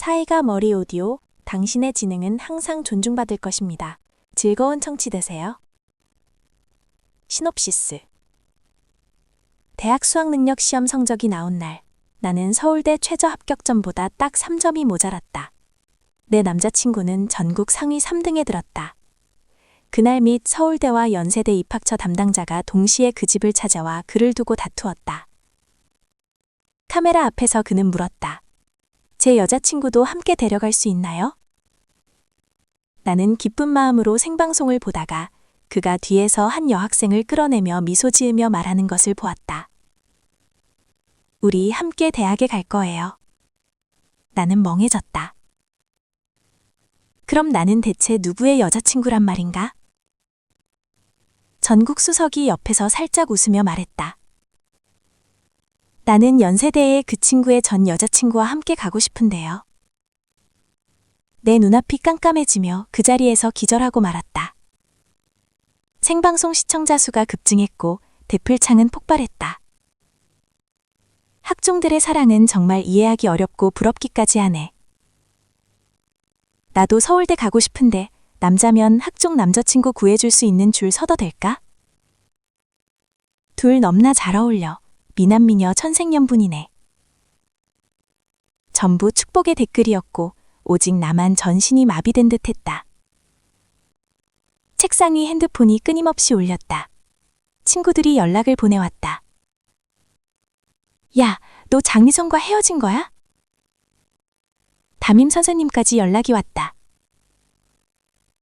사이가 머리 오디오, 당신의 지능은 항상 존중받을 것입니다. 즐거운 청취 되세요. 시놉시스. 대학 수학능력 시험 성적이 나온 날, 나는 서울대 최저 합격점보다 딱 3점이 모자랐다. 내 남자친구는 전국 상위 3등에 들었다. 그날 및 서울대와 연세대 입학처 담당자가 동시에 그 집을 찾아와 그를 두고 다투었다. 카메라 앞에서 그는 물었다. 제 여자친구도 함께 데려갈 수 있나요? 나는 기쁜 마음으로 생방송을 보다가 그가 뒤에서 한 여학생을 끌어내며 미소 지으며 말하는 것을 보았다. 우리 함께 대학에 갈 거예요. 나는 멍해졌다. 그럼 나는 대체 누구의 여자친구란 말인가? 전국 수석이 옆에서 살짝 웃으며 말했다. 나는 연세대에 그 친구의 전 여자친구와 함께 가고 싶은데요. 내 눈앞이 깜깜해지며 그 자리에서 기절하고 말았다. 생방송 시청자 수가 급증했고 대플창은 폭발했다. 학종들의 사랑은 정말 이해하기 어렵고 부럽기까지 하네. 나도 서울대 가고 싶은데 남자면 학종 남자친구 구해줄 수 있는 줄 서도 될까? 둘 넘나 잘 어울려. 미남미녀 천생연분이네. 전부 축복의 댓글이었고 오직 나만 전신이 마비된 듯했다. 책상 위 핸드폰이 끊임없이 울렸다. 친구들이 연락을 보내왔다. 야, 너 장미성과 헤어진 거야? 담임 선생님까지 연락이 왔다.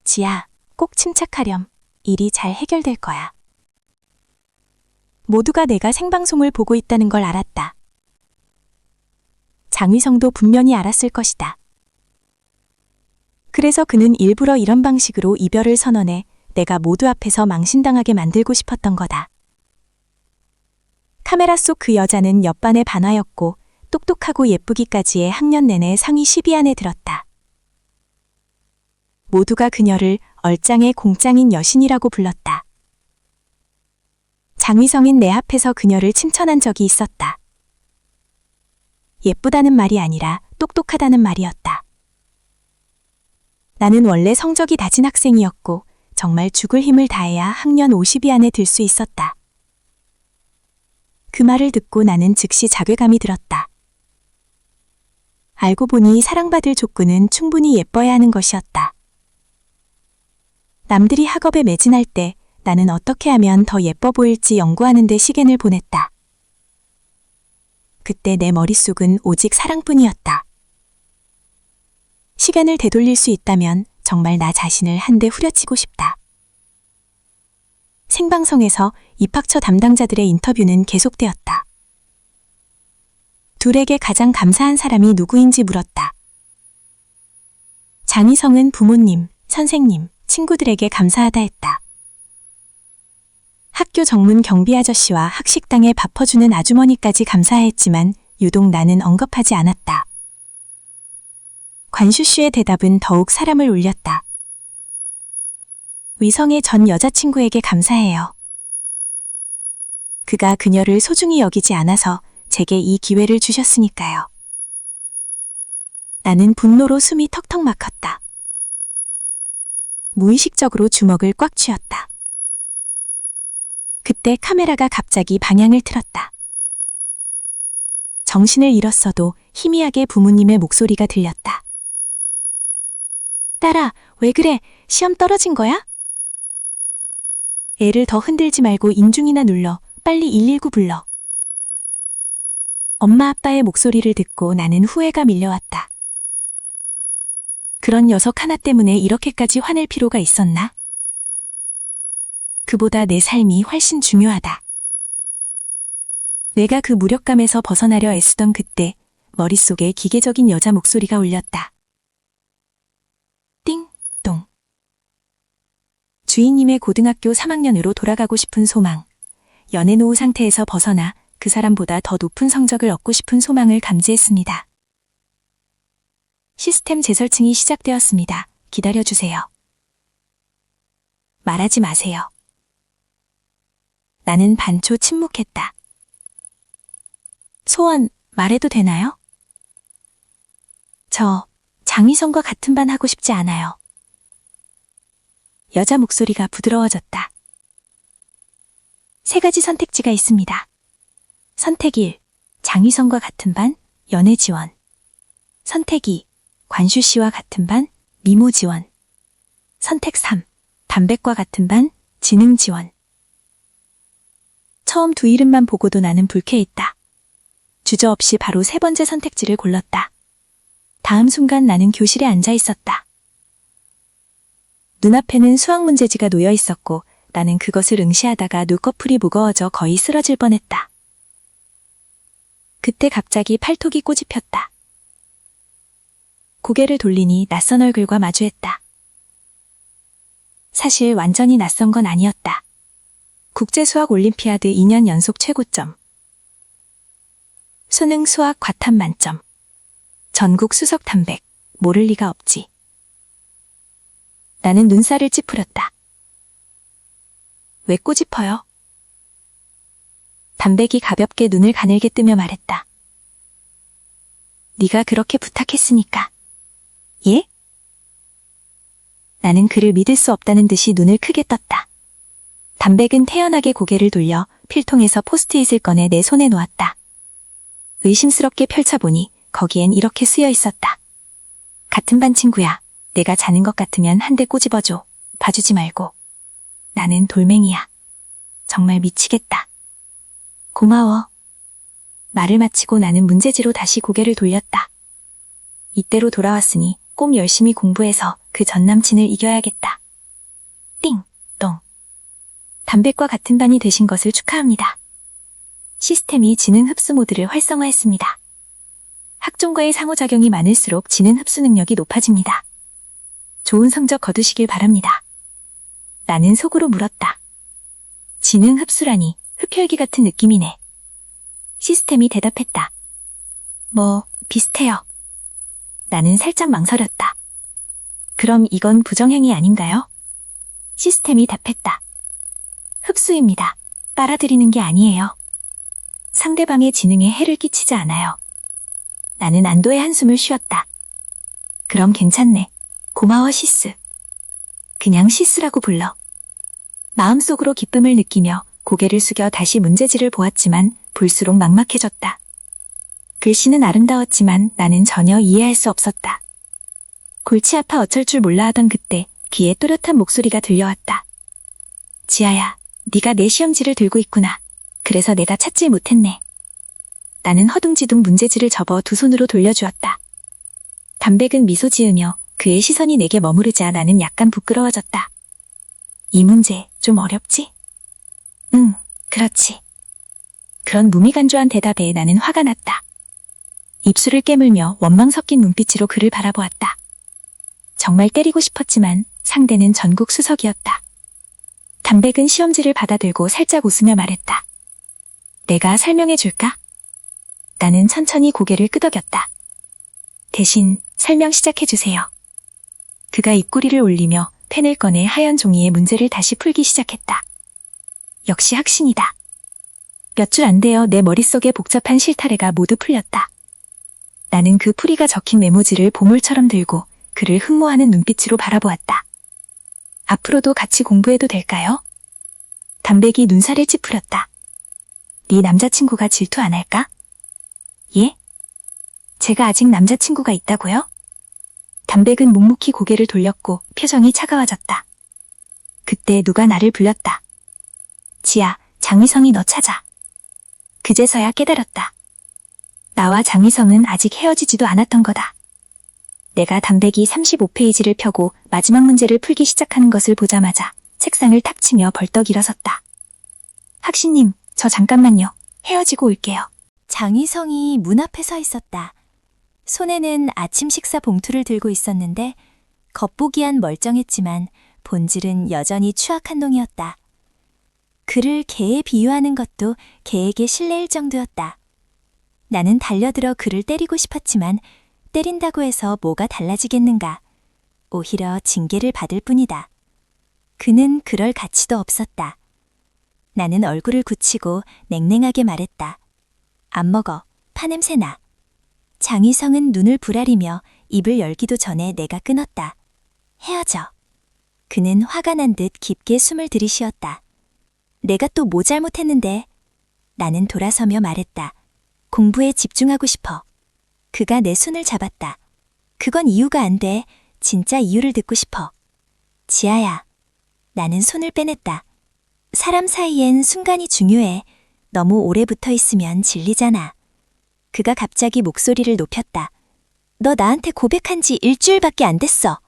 지아, 꼭 침착하렴. 일이 잘 해결될 거야. 모두가 내가 생방송을 보고 있다는 걸 알았다. 장위성도 분명히 알았을 것이다. 그래서 그는 일부러 이런 방식으로 이별을 선언해 내가 모두 앞에서 망신당하게 만들고 싶었던 거다. 카메라 속 그 여자는 옆반의 반화였고 똑똑하고 예쁘기까지의 학년 내내 상위 10위 안에 들었다. 모두가 그녀를 얼짱의 공짱인 여신이라고 불렀다. 장위성인 내 앞에서 그녀를 칭찬한 적이 있었다. 예쁘다는 말이 아니라 똑똑하다는 말이었다. 나는 원래 성적이 낮은 학생이었고 정말 죽을 힘을 다해야 학년 50위 안에 들 수 있었다. 그 말을 듣고 나는 즉시 자괴감이 들었다. 알고 보니 사랑받을 조건은 충분히 예뻐야 하는 것이었다. 남들이 학업에 매진할 때 나는 어떻게 하면 더 예뻐 보일지 연구하는 데 시간을 보냈다. 그때 내 머릿속은 오직 사랑뿐이었다. 시간을 되돌릴 수 있다면 정말 나 자신을 한 대 후려치고 싶다. 생방송에서 입학처 담당자들의 인터뷰는 계속되었다. 둘에게 가장 감사한 사람이 누구인지 물었다. 장희성은 부모님, 선생님, 친구들에게 감사하다 했다. 학교 정문 경비 아저씨와 학식당에 밥 퍼주는 아주머니까지 감사했지만 유독 나는 언급하지 않았다. 관슈슈의 대답은 더욱 사람을 울렸다. 위성의 전 여자친구에게 감사해요. 그가 그녀를 소중히 여기지 않아서 제게 이 기회를 주셨으니까요. 나는 분노로 숨이 턱턱 막혔다. 무의식적으로 주먹을 꽉 쥐었다. 그때 카메라가 갑자기 방향을 틀었다. 정신을 잃었어도 희미하게 부모님의 목소리가 들렸다. 딸아, 왜 그래? 시험 떨어진 거야? 애를 더 흔들지 말고 인중이나 눌러. 빨리 119 불러. 엄마 아빠의 목소리를 듣고 나는 후회가 밀려왔다. 그런 녀석 하나 때문에 이렇게까지 화낼 필요가 있었나? 그보다 내 삶이 훨씬 중요하다. 내가 그 무력감에서 벗어나려 애쓰던 그때 머릿속에 기계적인 여자 목소리가 울렸다. 띵동. 주인님의 고등학교 3학년으로 돌아가고 싶은 소망. 연애 노후 상태에서 벗어나 그 사람보다 더 높은 성적을 얻고 싶은 소망을 감지했습니다. 시스템 재설칭이 시작되었습니다. 기다려주세요. 말하지 마세요. 나는 반초 침묵했다. 소원 말해도 되나요? 저 장희성과 같은 반 하고 싶지 않아요. 여자 목소리가 부드러워졌다. 3가지 선택지가 있습니다. 선택 1. 장희성과 같은 반, 연애 지원. 선택 2. 관슈 씨와 같은 반, 미모 지원. 선택 3. 담백과 같은 반, 지능 지원. 처음 두 이름만 보고도 나는 불쾌했다. 주저없이 바로 3번째 선택지를 골랐다. 다음 순간 나는 교실에 앉아 있었다. 눈앞에는 수학 문제지가 놓여 있었고 나는 그것을 응시하다가 눈꺼풀이 무거워져 거의 쓰러질 뻔했다. 그때 갑자기 팔톡이 꼬집혔다. 고개를 돌리니 낯선 얼굴과 마주했다. 사실 완전히 낯선 건 아니었다. 국제수학 올림피아드 2년 연속 최고점. 수능 수학 과탐 만점. 전국 수석 담백. 모를 리가 없지. 나는 눈살을 찌푸렸다. 왜 꼬집어요? 담백이 가볍게 눈을 가늘게 뜨며 말했다. 네가 그렇게 부탁했으니까. 예? 나는 그를 믿을 수 없다는 듯이 눈을 크게 떴다. 담백은 태연하게 고개를 돌려 필통에서 포스트잇을 꺼내 내 손에 놓았다. 의심스럽게 펼쳐보니 거기엔 이렇게 쓰여 있었다. 같은 반 친구야. 내가 자는 것 같으면 한 대 꼬집어줘. 봐주지 말고. 나는 돌멩이야. 정말 미치겠다. 고마워. 말을 마치고 나는 문제지로 다시 고개를 돌렸다. 이때로 돌아왔으니 꼭 열심히 공부해서 그 전 남친을 이겨야겠다. 띵, 똥. 담백과 같은 반이 되신 것을 축하합니다. 시스템이 지능 흡수 모드를 활성화했습니다. 학종과의 상호작용이 많을수록 지능 흡수 능력이 높아집니다. 좋은 성적 거두시길 바랍니다. 나는 속으로 물었다. 지능 흡수라니 흡혈귀 같은 느낌이네. 시스템이 대답했다. 뭐, 비슷해요. 나는 살짝 망설였다. 그럼 이건 부정행위 아닌가요? 시스템이 답했다. 흡수입니다. 빨아들이는 게 아니에요. 상대방의 지능에 해를 끼치지 않아요. 나는 안도의 한숨을 쉬었다. 그럼 괜찮네. 고마워 시스. 그냥 시스라고 불러. 마음속으로 기쁨을 느끼며 고개를 숙여 다시 문제지를 보았지만 볼수록 막막해졌다. 글씨는 아름다웠지만 나는 전혀 이해할 수 없었다. 골치 아파 어쩔 줄 몰라 하던 그때 귀에 또렷한 목소리가 들려왔다. 지아야, 네가 내 시험지를 들고 있구나. 그래서 내가 찾질 못했네. 나는 허둥지둥 문제지를 접어 두 손으로 돌려주었다. 담백은 미소 지으며 그의 시선이 내게 머무르자 나는 약간 부끄러워졌다. 이 문제 좀 어렵지? 응, 그렇지. 그런 무미간조한 대답에 나는 화가 났다. 입술을 깨물며 원망 섞인 눈빛으로 그를 바라보았다. 정말 때리고 싶었지만 상대는 전국 수석이었다. 담백은 시험지를 받아들고 살짝 웃으며 말했다. 내가 설명해 줄까? 나는 천천히 고개를 끄덕였다. 대신 설명 시작해 주세요. 그가 입꼬리를 올리며 펜을 꺼내 하얀 종이에 문제를 다시 풀기 시작했다. 역시 학신이다. 몇 줄 안 되어 내 머릿속에 복잡한 실타래가 모두 풀렸다. 나는 그 풀이가 적힌 메모지를 보물처럼 들고 그를 흠모하는 눈빛으로 바라보았다. 앞으로도 같이 공부해도 될까요? 담백이 눈살을 찌푸렸다. 네 남자친구가 질투 안 할까? 예? 제가 아직 남자친구가 있다고요? 담백은 묵묵히 고개를 돌렸고 표정이 차가워졌다. 그때 누가 나를 불렀다. 지아, 장희성이 너 찾아. 그제서야 깨달았다. 나와 장희성은 아직 헤어지지도 않았던 거다. 내가 담백이 35페이지를 펴고 마지막 문제를 풀기 시작하는 것을 보자마자 책상을 탁 치며 벌떡 일어섰다. 학신님, 저 잠깐만요. 헤어지고 올게요. 장희성이 문 앞에 서 있었다. 손에는 아침 식사 봉투를 들고 있었는데 겉보기엔 멀쩡했지만 본질은 여전히 추악한 놈이었다. 그를 개에 비유하는 것도 개에게 실례일 정도였다. 나는 달려들어 그를 때리고 싶었지만 때린다고 해서 뭐가 달라지겠는가. 오히려 징계를 받을 뿐이다. 그는 그럴 가치도 없었다. 나는 얼굴을 굳히고 냉랭하게 말했다. 안 먹어. 파냄새 나. 장희성은 눈을 부라리며 입을 열기도 전에 내가 끊었다. 헤어져. 그는 화가 난 듯 깊게 숨을 들이쉬었다. 내가 또 뭐 잘못했는데? 나는 돌아서며 말했다. 공부에 집중하고 싶어. 그가 내 손을 잡았다. 그건 이유가 안 돼. 진짜 이유를 듣고 싶어. 지아야. 나는 손을 빼냈다. 사람 사이엔 순간이 중요해. 너무 오래 붙어 있으면 질리잖아. 그가 갑자기 목소리를 높였다. 너 나한테 고백한 지 일주일밖에 안 됐어.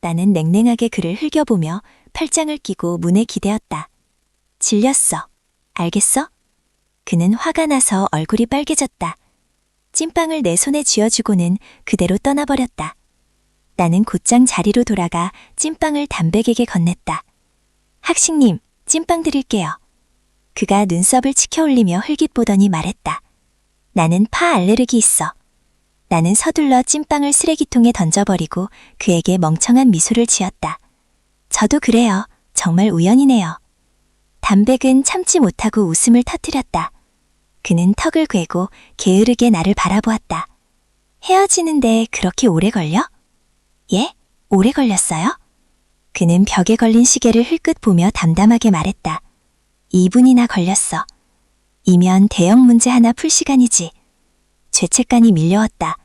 나는 냉랭하게 그를 흘겨보며 팔짱을 끼고 문에 기대었다. 질렸어. 알겠어? 그는 화가 나서 얼굴이 빨개졌다. 찐빵을 내 손에 쥐어주고는 그대로 떠나버렸다. 나는 곧장 자리로 돌아가 찐빵을 담백에게 건넸다. 학식님, 찐빵 드릴게요. 그가 눈썹을 치켜 올리며 흘깃보더니 말했다. 나는 파 알레르기 있어. 나는 서둘러 찐빵을 쓰레기통에 던져버리고 그에게 멍청한 미소를 지었다. 저도 그래요. 정말 우연이네요. 담백은 참지 못하고 웃음을 터뜨렸다. 그는 턱을 괴고 게으르게 나를 바라보았다. 헤어지는데 그렇게 오래 걸려? 예? 오래 걸렸어요? 그는 벽에 걸린 시계를 흘끗 보며 담담하게 말했다. 2분이나 걸렸어. 이면 대형 문제 하나 풀 시간이지. 죄책감이 밀려왔다.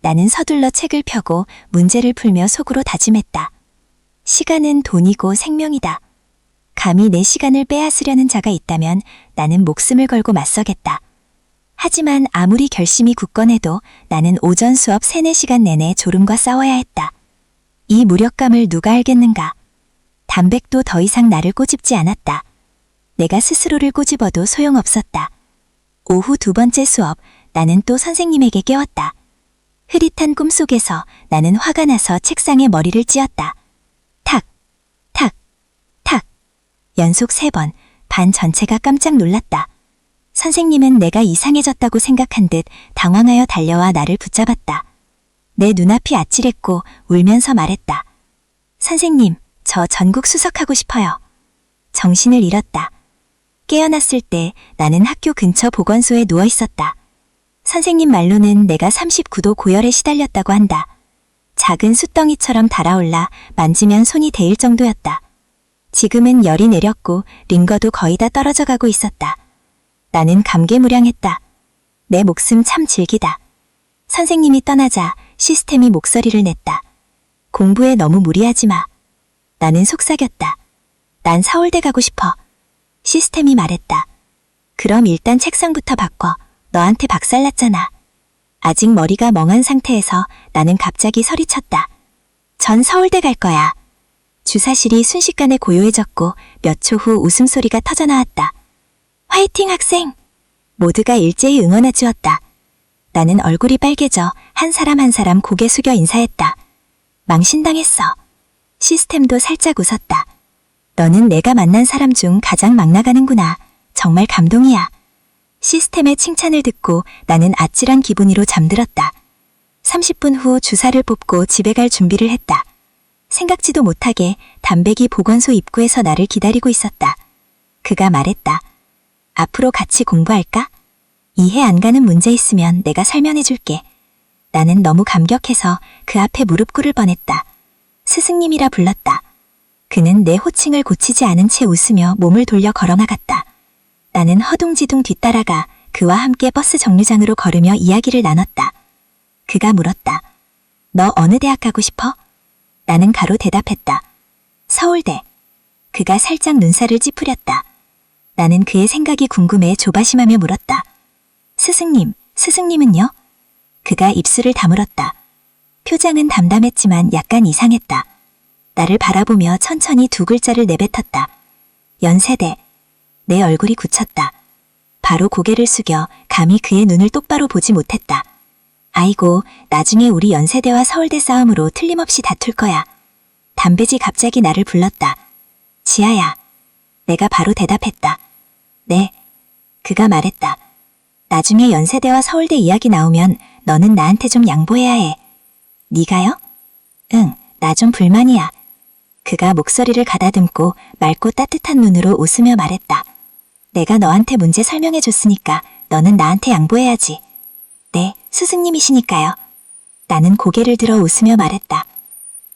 나는 서둘러 책을 펴고 문제를 풀며 속으로 다짐했다. 시간은 돈이고 생명이다. 감히 내 시간을 빼앗으려는 자가 있다면 나는 목숨을 걸고 맞서겠다. 하지만 아무리 결심이 굳건해도 나는 오전 수업 3, 4시간 내내 졸음과 싸워야 했다. 이 무력감을 누가 알겠는가? 담백도 더 이상 나를 꼬집지 않았다. 내가 스스로를 꼬집어도 소용없었다. 오후 2번째 수업, 나는 또 선생님에게 깨웠다. 흐릿한 꿈속에서 나는 화가 나서 책상에 머리를 찧었다. 탁, 탁, 탁. 연속 3번, 반 전체가 깜짝 놀랐다. 선생님은 내가 이상해졌다고 생각한 듯 당황하여 달려와 나를 붙잡았다. 내 눈앞이 아찔했고 울면서 말했다. 선생님, 저 전국 수석하고 싶어요. 정신을 잃었다. 깨어났을 때 나는 학교 근처 보건소에 누워 있었다. 선생님 말로는 내가 39도 고열에 시달렸다고 한다. 작은 숯덩이처럼 달아올라 만지면 손이 데일 정도였다. 지금은 열이 내렸고 링거도 거의 다 떨어져 가고 있었다. 나는 감개무량했다. 내 목숨 참 질기다. 선생님이 떠나자 시스템이 목소리를 냈다. 공부에 너무 무리하지 마. 나는 속삭였다. 난 서울대 가고 싶어. 시스템이 말했다. 그럼 일단 책상부터 바꿔. 너한테 박살났잖아. 아직 머리가 멍한 상태에서 나는 갑자기 소리쳤다. 전 서울대 갈 거야. 주사실이 순식간에 고요해졌고 몇 초 후 웃음소리가 터져나왔다. 화이팅 학생! 모두가 일제히 응원해 주었다. 나는 얼굴이 빨개져 한 사람 한 사람 고개 숙여 인사했다. 망신당했어. 시스템도 살짝 웃었다. 너는 내가 만난 사람 중 가장 막 나가는구나. 정말 감동이야. 시스템의 칭찬을 듣고 나는 아찔한 기분으로 잠들었다. 30분 후 주사를 뽑고 집에 갈 준비를 했다. 생각지도 못하게 담백이 보건소 입구에서 나를 기다리고 있었다. 그가 말했다. 앞으로 같이 공부할까? 이해 안 가는 문제 있으면 내가 설명해 줄게. 나는 너무 감격해서 그 앞에 무릎 꿇을 뻔했다. 스승님이라 불렀다. 그는 내 호칭을 고치지 않은 채 웃으며 몸을 돌려 걸어나갔다. 나는 허둥지둥 뒤따라가 그와 함께 버스 정류장으로 걸으며 이야기를 나눴다. 그가 물었다. 너 어느 대학 가고 싶어? 나는 가로 대답했다. 서울대. 그가 살짝 눈살을 찌푸렸다. 나는 그의 생각이 궁금해 조바심하며 물었다. 스승님은요? 그가 입술을 다물었다. 표정은 담담했지만 약간 이상했다. 나를 바라보며 천천히 2글자를 내뱉었다. 연세대. 내 얼굴이 굳혔다. 바로 고개를 숙여 감히 그의 눈을 똑바로 보지 못했다. 아이고, 나중에 우리 연세대와 서울대 싸움으로 틀림없이 다툴 거야. 담배지 갑자기 나를 불렀다. 지아야. 내가 바로 대답했다. 네. 그가 말했다. 나중에 연세대와 서울대 이야기 나오면 너는 나한테 좀 양보해야 해. 네가요? 응, 나 좀 불만이야. 그가 목소리를 가다듬고 맑고 따뜻한 눈으로 웃으며 말했다. 내가 너한테 문제 설명해 줬으니까 너는 나한테 양보해야지. 네, 스승님이시니까요. 나는 고개를 들어 웃으며 말했다.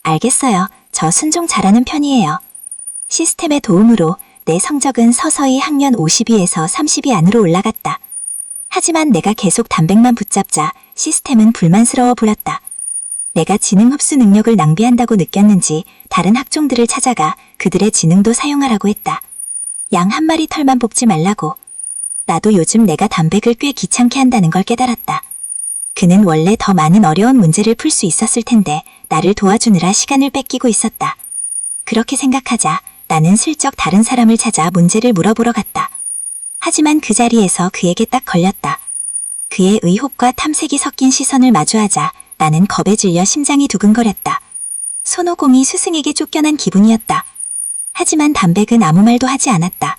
알겠어요. 저 순종 잘하는 편이에요. 시스템의 도움으로 내 성적은 서서히 학년 50위에서 30위 안으로 올라갔다. 하지만 내가 계속 단백만 붙잡자 시스템은 불만스러워 보였다. 내가 지능 흡수 능력을 낭비한다고 느꼈는지 다른 학종들을 찾아가 그들의 지능도 사용하라고 했다. 양 한 마리 털만 뽑지 말라고. 나도 요즘 내가 단백을 꽤 귀찮게 한다는 걸 깨달았다. 그는 원래 더 많은 어려운 문제를 풀 수 있었을 텐데 나를 도와주느라 시간을 뺏기고 있었다. 그렇게 생각하자 나는 슬쩍 다른 사람을 찾아 문제를 물어보러 갔다. 하지만 그 자리에서 그에게 딱 걸렸다. 그의 의혹과 탐색이 섞인 시선을 마주하자 나는 겁에 질려 심장이 두근거렸다. 손오공이 스승에게 쫓겨난 기분이었다. 하지만 담백은 아무 말도 하지 않았다.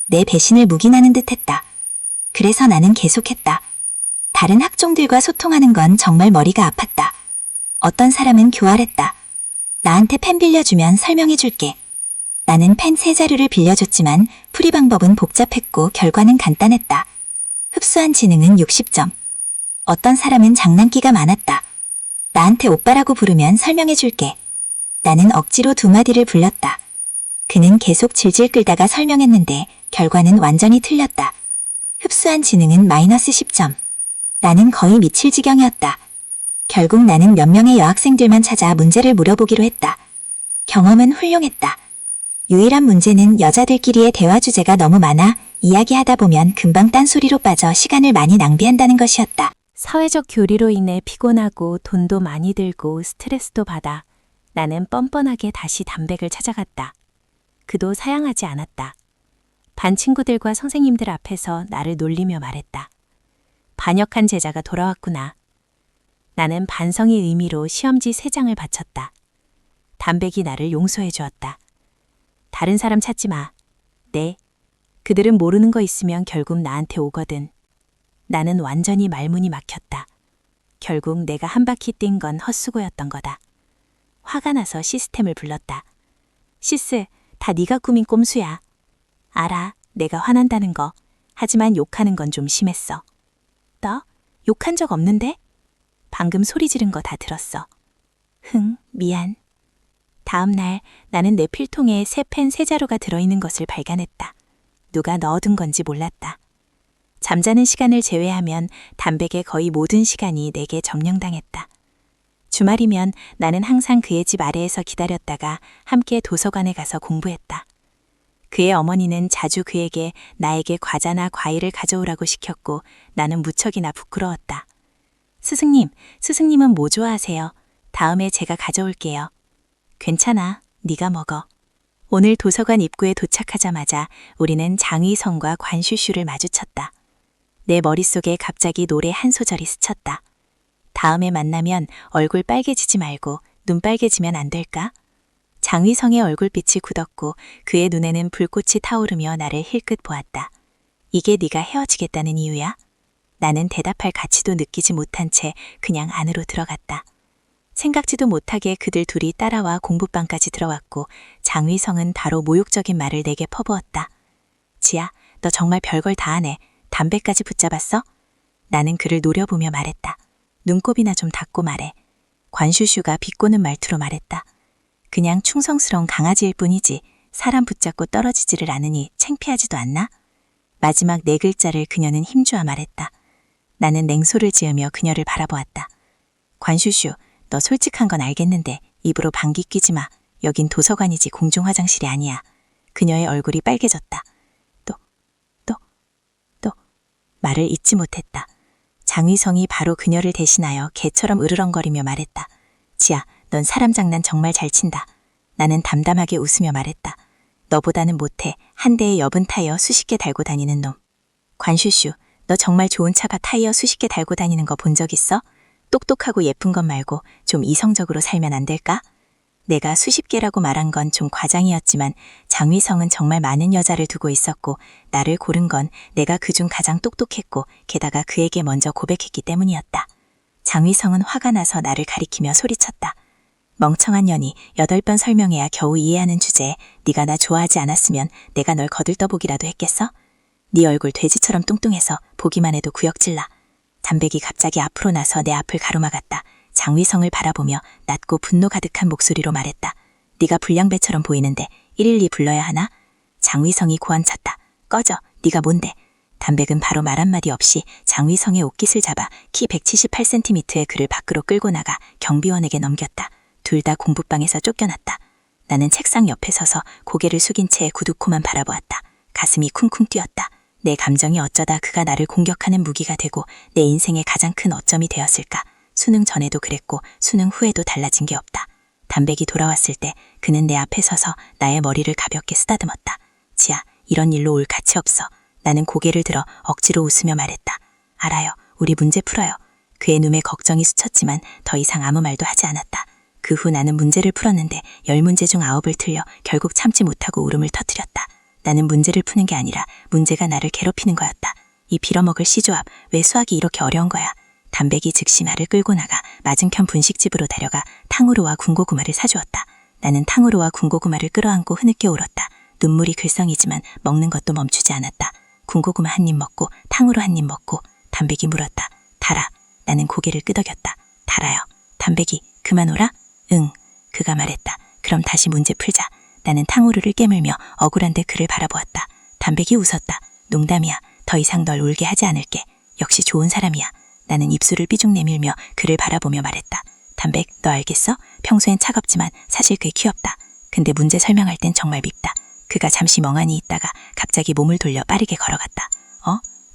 내 배신을 묵인하는 듯했다. 그래서 나는 계속했다. 다른 학종들과 소통하는 건 정말 머리가 아팠다. 어떤 사람은 교활했다. 나한테 펜 빌려주면 설명해줄게. 나는 펜 3자루를 빌려줬지만 풀이 방법은 복잡했고 결과는 간단했다. 흡수한 지능은 60점. 어떤 사람은 장난기가 많았다. 나한테 오빠라고 부르면 설명해줄게. 나는 억지로 2마디를 불렀다. 그는 계속 질질 끌다가 설명했는데 결과는 완전히 틀렸다. 흡수한 지능은 마이너스 10점. 나는 거의 미칠 지경이었다. 결국 나는 몇 명의 여학생들만 찾아 문제를 물어보기로 했다. 경험은 훌륭했다. 유일한 문제는 여자들끼리의 대화 주제가 너무 많아 이야기하다 보면 금방 딴소리로 빠져 시간을 많이 낭비한다는 것이었다. 사회적 교리로 인해 피곤하고 돈도 많이 들고 스트레스도 받아 나는 뻔뻔하게 다시 담백을 찾아갔다. 그도 사양하지 않았다. 반 친구들과 선생님들 앞에서 나를 놀리며 말했다. 반역한 제자가 돌아왔구나. 나는 반성의 의미로 시험지 3장을 바쳤다. 담백이 나를 용서해 주었다. 다른 사람 찾지 마. 네. 그들은 모르는 거 있으면 결국 나한테 오거든. 나는 완전히 말문이 막혔다. 결국 내가 한 바퀴 뛴 건 헛수고였던 거다. 화가 나서 시스템을 불렀다. 시스, 다 네가 꾸민 꼼수야. 알아, 내가 화난다는 거. 하지만 욕하는 건 좀 심했어. 너? 욕한 적 없는데? 방금 소리 지른 거 다 들었어. 미안. 다음 날 나는 내 필통에 새 펜 3자루가 들어있는 것을 발견했다. 누가 넣어둔 건지 몰랐다. 잠자는 시간을 제외하면 담백의 거의 모든 시간이 내게 점령당했다. 주말이면 나는 항상 그의 집 아래에서 기다렸다가 함께 도서관에 가서 공부했다. 그의 어머니는 자주 그에게 나에게 과자나 과일을 가져오라고 시켰고 나는 무척이나 부끄러웠다. 스승님은 뭐 좋아하세요? 다음에 제가 가져올게요. 괜찮아, 네가 먹어. 오늘 도서관 입구에 도착하자마자 우리는 장의성과 관슈슈를 마주쳤다. 내 머릿속에 갑자기 노래 한 소절이 스쳤다. 다음에 만나면 얼굴 빨개지지 말고 눈 빨개지면 안 될까? 장의성의 얼굴빛이 굳었고 그의 눈에는 불꽃이 타오르며 나를 힐끗 보았다. 이게 네가 헤어지겠다는 이유야? 나는 대답할 가치도 느끼지 못한 채 그냥 안으로 들어갔다. 생각지도 못하게 그들 둘이 따라와 공부방까지 들어왔고 장의성은 바로 모욕적인 말을 내게 퍼부었다. 지아, 너 정말 별걸 다 하네. 담배까지 붙잡았어? 나는 그를 노려보며 말했다. 눈곱이나 좀 닫고 말해. 관슈슈가 비꼬는 말투로 말했다. 그냥 충성스러운 강아지일 뿐이지 사람 붙잡고 떨어지지를 않으니 창피하지도 않나? 마지막 4글자를 그녀는 힘주어 말했다. 나는 냉소를 지으며 그녀를 바라보았다. 관슈슈, 너 솔직한 건 알겠는데 입으로 방귀 뀌지 마. 여긴 도서관이지 공중화장실이 아니야. 그녀의 얼굴이 빨개졌다. 말을 잇지 못했다. 장의성이 바로 그녀를 대신하여 개처럼 으르렁거리며 말했다. 지아, 넌 사람 장난 정말 잘 친다. 나는 담담하게 웃으며 말했다. 너보다는 못해. 한 대의 여분 타이어 수십 개 달고 다니는 놈. 관슈슈, 너 정말 좋은 차가 타이어 수십 개 달고 다니는 거 본 적 있어? 똑똑하고 예쁜 것 말고 좀 이성적으로 살면 안 될까? 내가 수십 개라고 말한 건 좀 과장이었지만 장위성은 정말 많은 여자를 두고 있었고 나를 고른 건 내가 그중 가장 똑똑했고 게다가 그에게 먼저 고백했기 때문이었다. 장위성은 화가 나서 나를 가리키며 소리쳤다. 멍청한 년이 8번 설명해야 겨우 이해하는 주제에 네가 나 좋아하지 않았으면 내가 널 거들떠보기라도 했겠어? 네 얼굴 돼지처럼 뚱뚱해서 보기만 해도 구역질나. 담백이 갑자기 앞으로 나서 내 앞을 가로막았다. 장위성을 바라보며 낮고 분노 가득한 목소리로 말했다. 네가 불량배처럼 보이는데 112 불러야 하나? 장위성이 고함쳤다. 꺼져, 네가 뭔데? 담백은 바로 말 한마디 없이 장위성의 옷깃을 잡아 키 178cm의 그를 밖으로 끌고 나가 경비원에게 넘겼다. 둘 다 공부방에서 쫓겨났다. 나는 책상 옆에 서서 고개를 숙인 채 구두코만 바라보았다. 가슴이 쿵쿵 뛰었다. 내 감정이 어쩌다 그가 나를 공격하는 무기가 되고 내 인생의 가장 큰 어점이 되었을까? 수능 전에도 그랬고 수능 후에도 달라진 게 없다. 담백이 돌아왔을 때 그는 내 앞에 서서 나의 머리를 가볍게 쓰다듬었다. 지아, 이런 일로 올 가치 없어. 나는 고개를 들어 억지로 웃으며 말했다. 알아요. 우리 문제 풀어요. 그의 눈에 걱정이 스쳤지만 더 이상 아무 말도 하지 않았다. 그 후 나는 문제를 풀었는데 10문제 중 9을 틀려 결국 참지 못하고 울음을 터뜨렸다. 나는 문제를 푸는 게 아니라 문제가 나를 괴롭히는 거였다. 이 빌어먹을 시조합, 왜 수학이 이렇게 어려운 거야? 담백이 즉시 나를 끌고 나가 맞은편 분식집으로 데려가 탕후루와 군고구마를 사주었다. 나는 탕후루와 군고구마를 끌어안고 흐느껴 울었다. 눈물이 글썽이지만 먹는 것도 멈추지 않았다. 군고구마 한 입 먹고 탕후루 한 입 먹고 담백이 물었다. 달아. 나는 고개를 끄덕였다. 달아요. 담백이 그만 오라? 응. 그가 말했다. 그럼 다시 문제 풀자. 나는 탕후루를 깨물며 억울한데 그를 바라보았다. 담백이 웃었다. 농담이야. 더 이상 널 울게 하지 않을게. 역시 좋은 사람이야. 나는 입술을 삐죽 내밀며 그를 바라보며 말했다. 담백, 너 알겠어? 평소엔 차갑지만 사실 꽤 귀엽다. 근데 문제 설명할 땐 정말 밉다. 그가 잠시 멍하니 있다가 갑자기 몸을 돌려 빠르게 걸어갔다.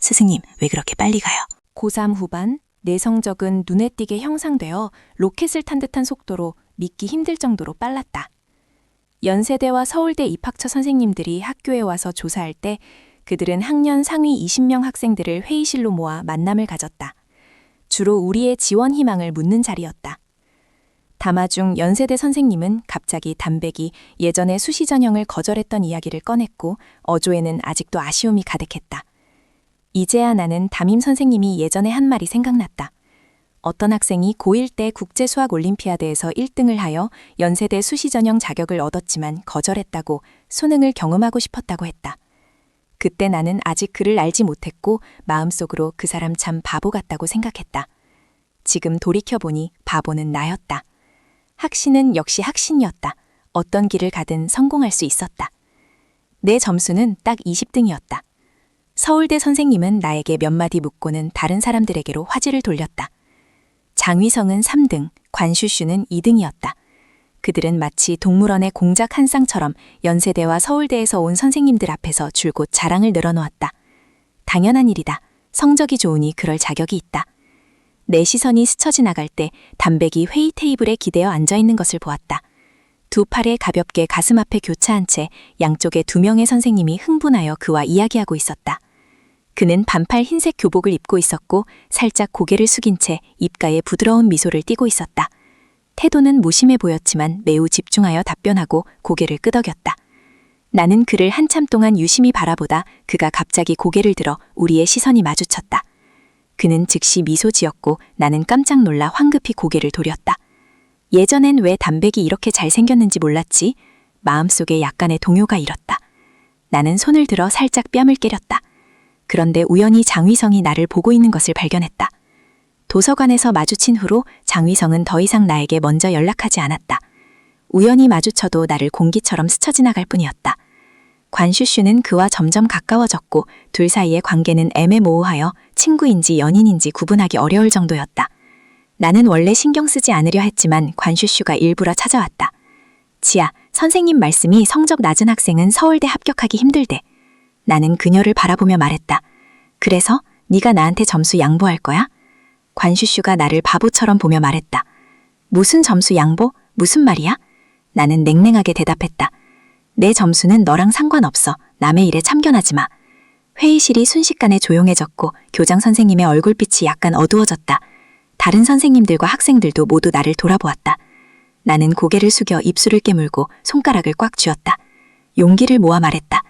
스승님, 왜 그렇게 빨리 가요? 고3 후반, 내 성적은 눈에 띄게 형상되어 로켓을 탄 듯한 속도로 믿기 힘들 정도로 빨랐다. 연세대와 서울대 입학처 선생님들이 학교에 와서 조사할 때 그들은 학년 상위 20명 학생들을 회의실로 모아 만남을 가졌다. 주로 우리의 지원 희망을 묻는 자리였다. 담화 중 연세대 선생님은 갑자기 담백이 예전에 수시 전형을 거절했던 이야기를 꺼냈고 어조에는 아직도 아쉬움이 가득했다. 이제야 나는 담임 선생님이 예전에 한 말이 생각났다. 어떤 학생이 고1 때 국제수학올림피아드에서 1등을 하여 연세대 수시 전형 자격을 얻었지만 거절했다고 수능을 경험하고 싶었다고 했다. 그때 나는 아직 그를 알지 못했고 마음속으로 그 사람 참 바보 같다고 생각했다. 지금 돌이켜보니 바보는 나였다. 학신은 역시 학신이었다. 어떤 길을 가든 성공할 수 있었다. 내 점수는 딱 20등이었다. 서울대 선생님은 나에게 몇 마디 묻고는 다른 사람들에게로 화제를 돌렸다. 장위성은 3등, 관슈슈는 2등이었다. 그들은 마치 동물원의 공작 한 쌍처럼 연세대와 서울대에서 온 선생님들 앞에서 줄곧 자랑을 늘어놓았다. 당연한 일이다. 성적이 좋으니 그럴 자격이 있다. 내 시선이 스쳐 지나갈 때 담백이 회의 테이블에 기대어 앉아있는 것을 보았다. 두 팔에 가볍게 가슴 앞에 교차한 채 양쪽에 2명의 선생님이 흥분하여 그와 이야기하고 있었다. 그는 반팔 흰색 교복을 입고 있었고 살짝 고개를 숙인 채 입가에 부드러운 미소를 띠고 있었다. 태도는 무심해 보였지만 매우 집중하여 답변하고 고개를 끄덕였다. 나는 그를 한참 동안 유심히 바라보다 그가 갑자기 고개를 들어 우리의 시선이 마주쳤다. 그는 즉시 미소 지었고 나는 깜짝 놀라 황급히 고개를 돌렸다. 예전엔 왜 담백이 이렇게 잘생겼는지 몰랐지? 마음속에 약간의 동요가 일었다. 나는 손을 들어 살짝 뺨을 깨렸다. 그런데 우연히 장위성이 나를 보고 있는 것을 발견했다. 도서관에서 마주친 후로 장위성은 더 이상 나에게 먼저 연락하지 않았다. 우연히 마주쳐도 나를 공기처럼 스쳐 지나갈 뿐이었다. 관슈슈는 그와 점점 가까워졌고 둘 사이의 관계는 애매모호하여 친구인지 연인인지 구분하기 어려울 정도였다. 나는 원래 신경 쓰지 않으려 했지만 관슈슈가 일부러 찾아왔다. 지아, 선생님 말씀이 성적 낮은 학생은 서울대 합격하기 힘들대. 나는 그녀를 바라보며 말했다. 그래서 네가 나한테 점수 양보할 거야? 관슈슈가 나를 바보처럼 보며 말했다. 무슨 점수 양보? 무슨 말이야? 나는 냉랭하게 대답했다. 내 점수는 너랑 상관없어. 남의 일에 참견하지 마. 회의실이 순식간에 조용해졌고 교장 선생님의 얼굴빛이 약간 어두워졌다. 다른 선생님들과 학생들도 모두 나를 돌아보았다. 나는 고개를 숙여 입술을 깨물고 손가락을 꽉 쥐었다. 용기를 모아 말했다.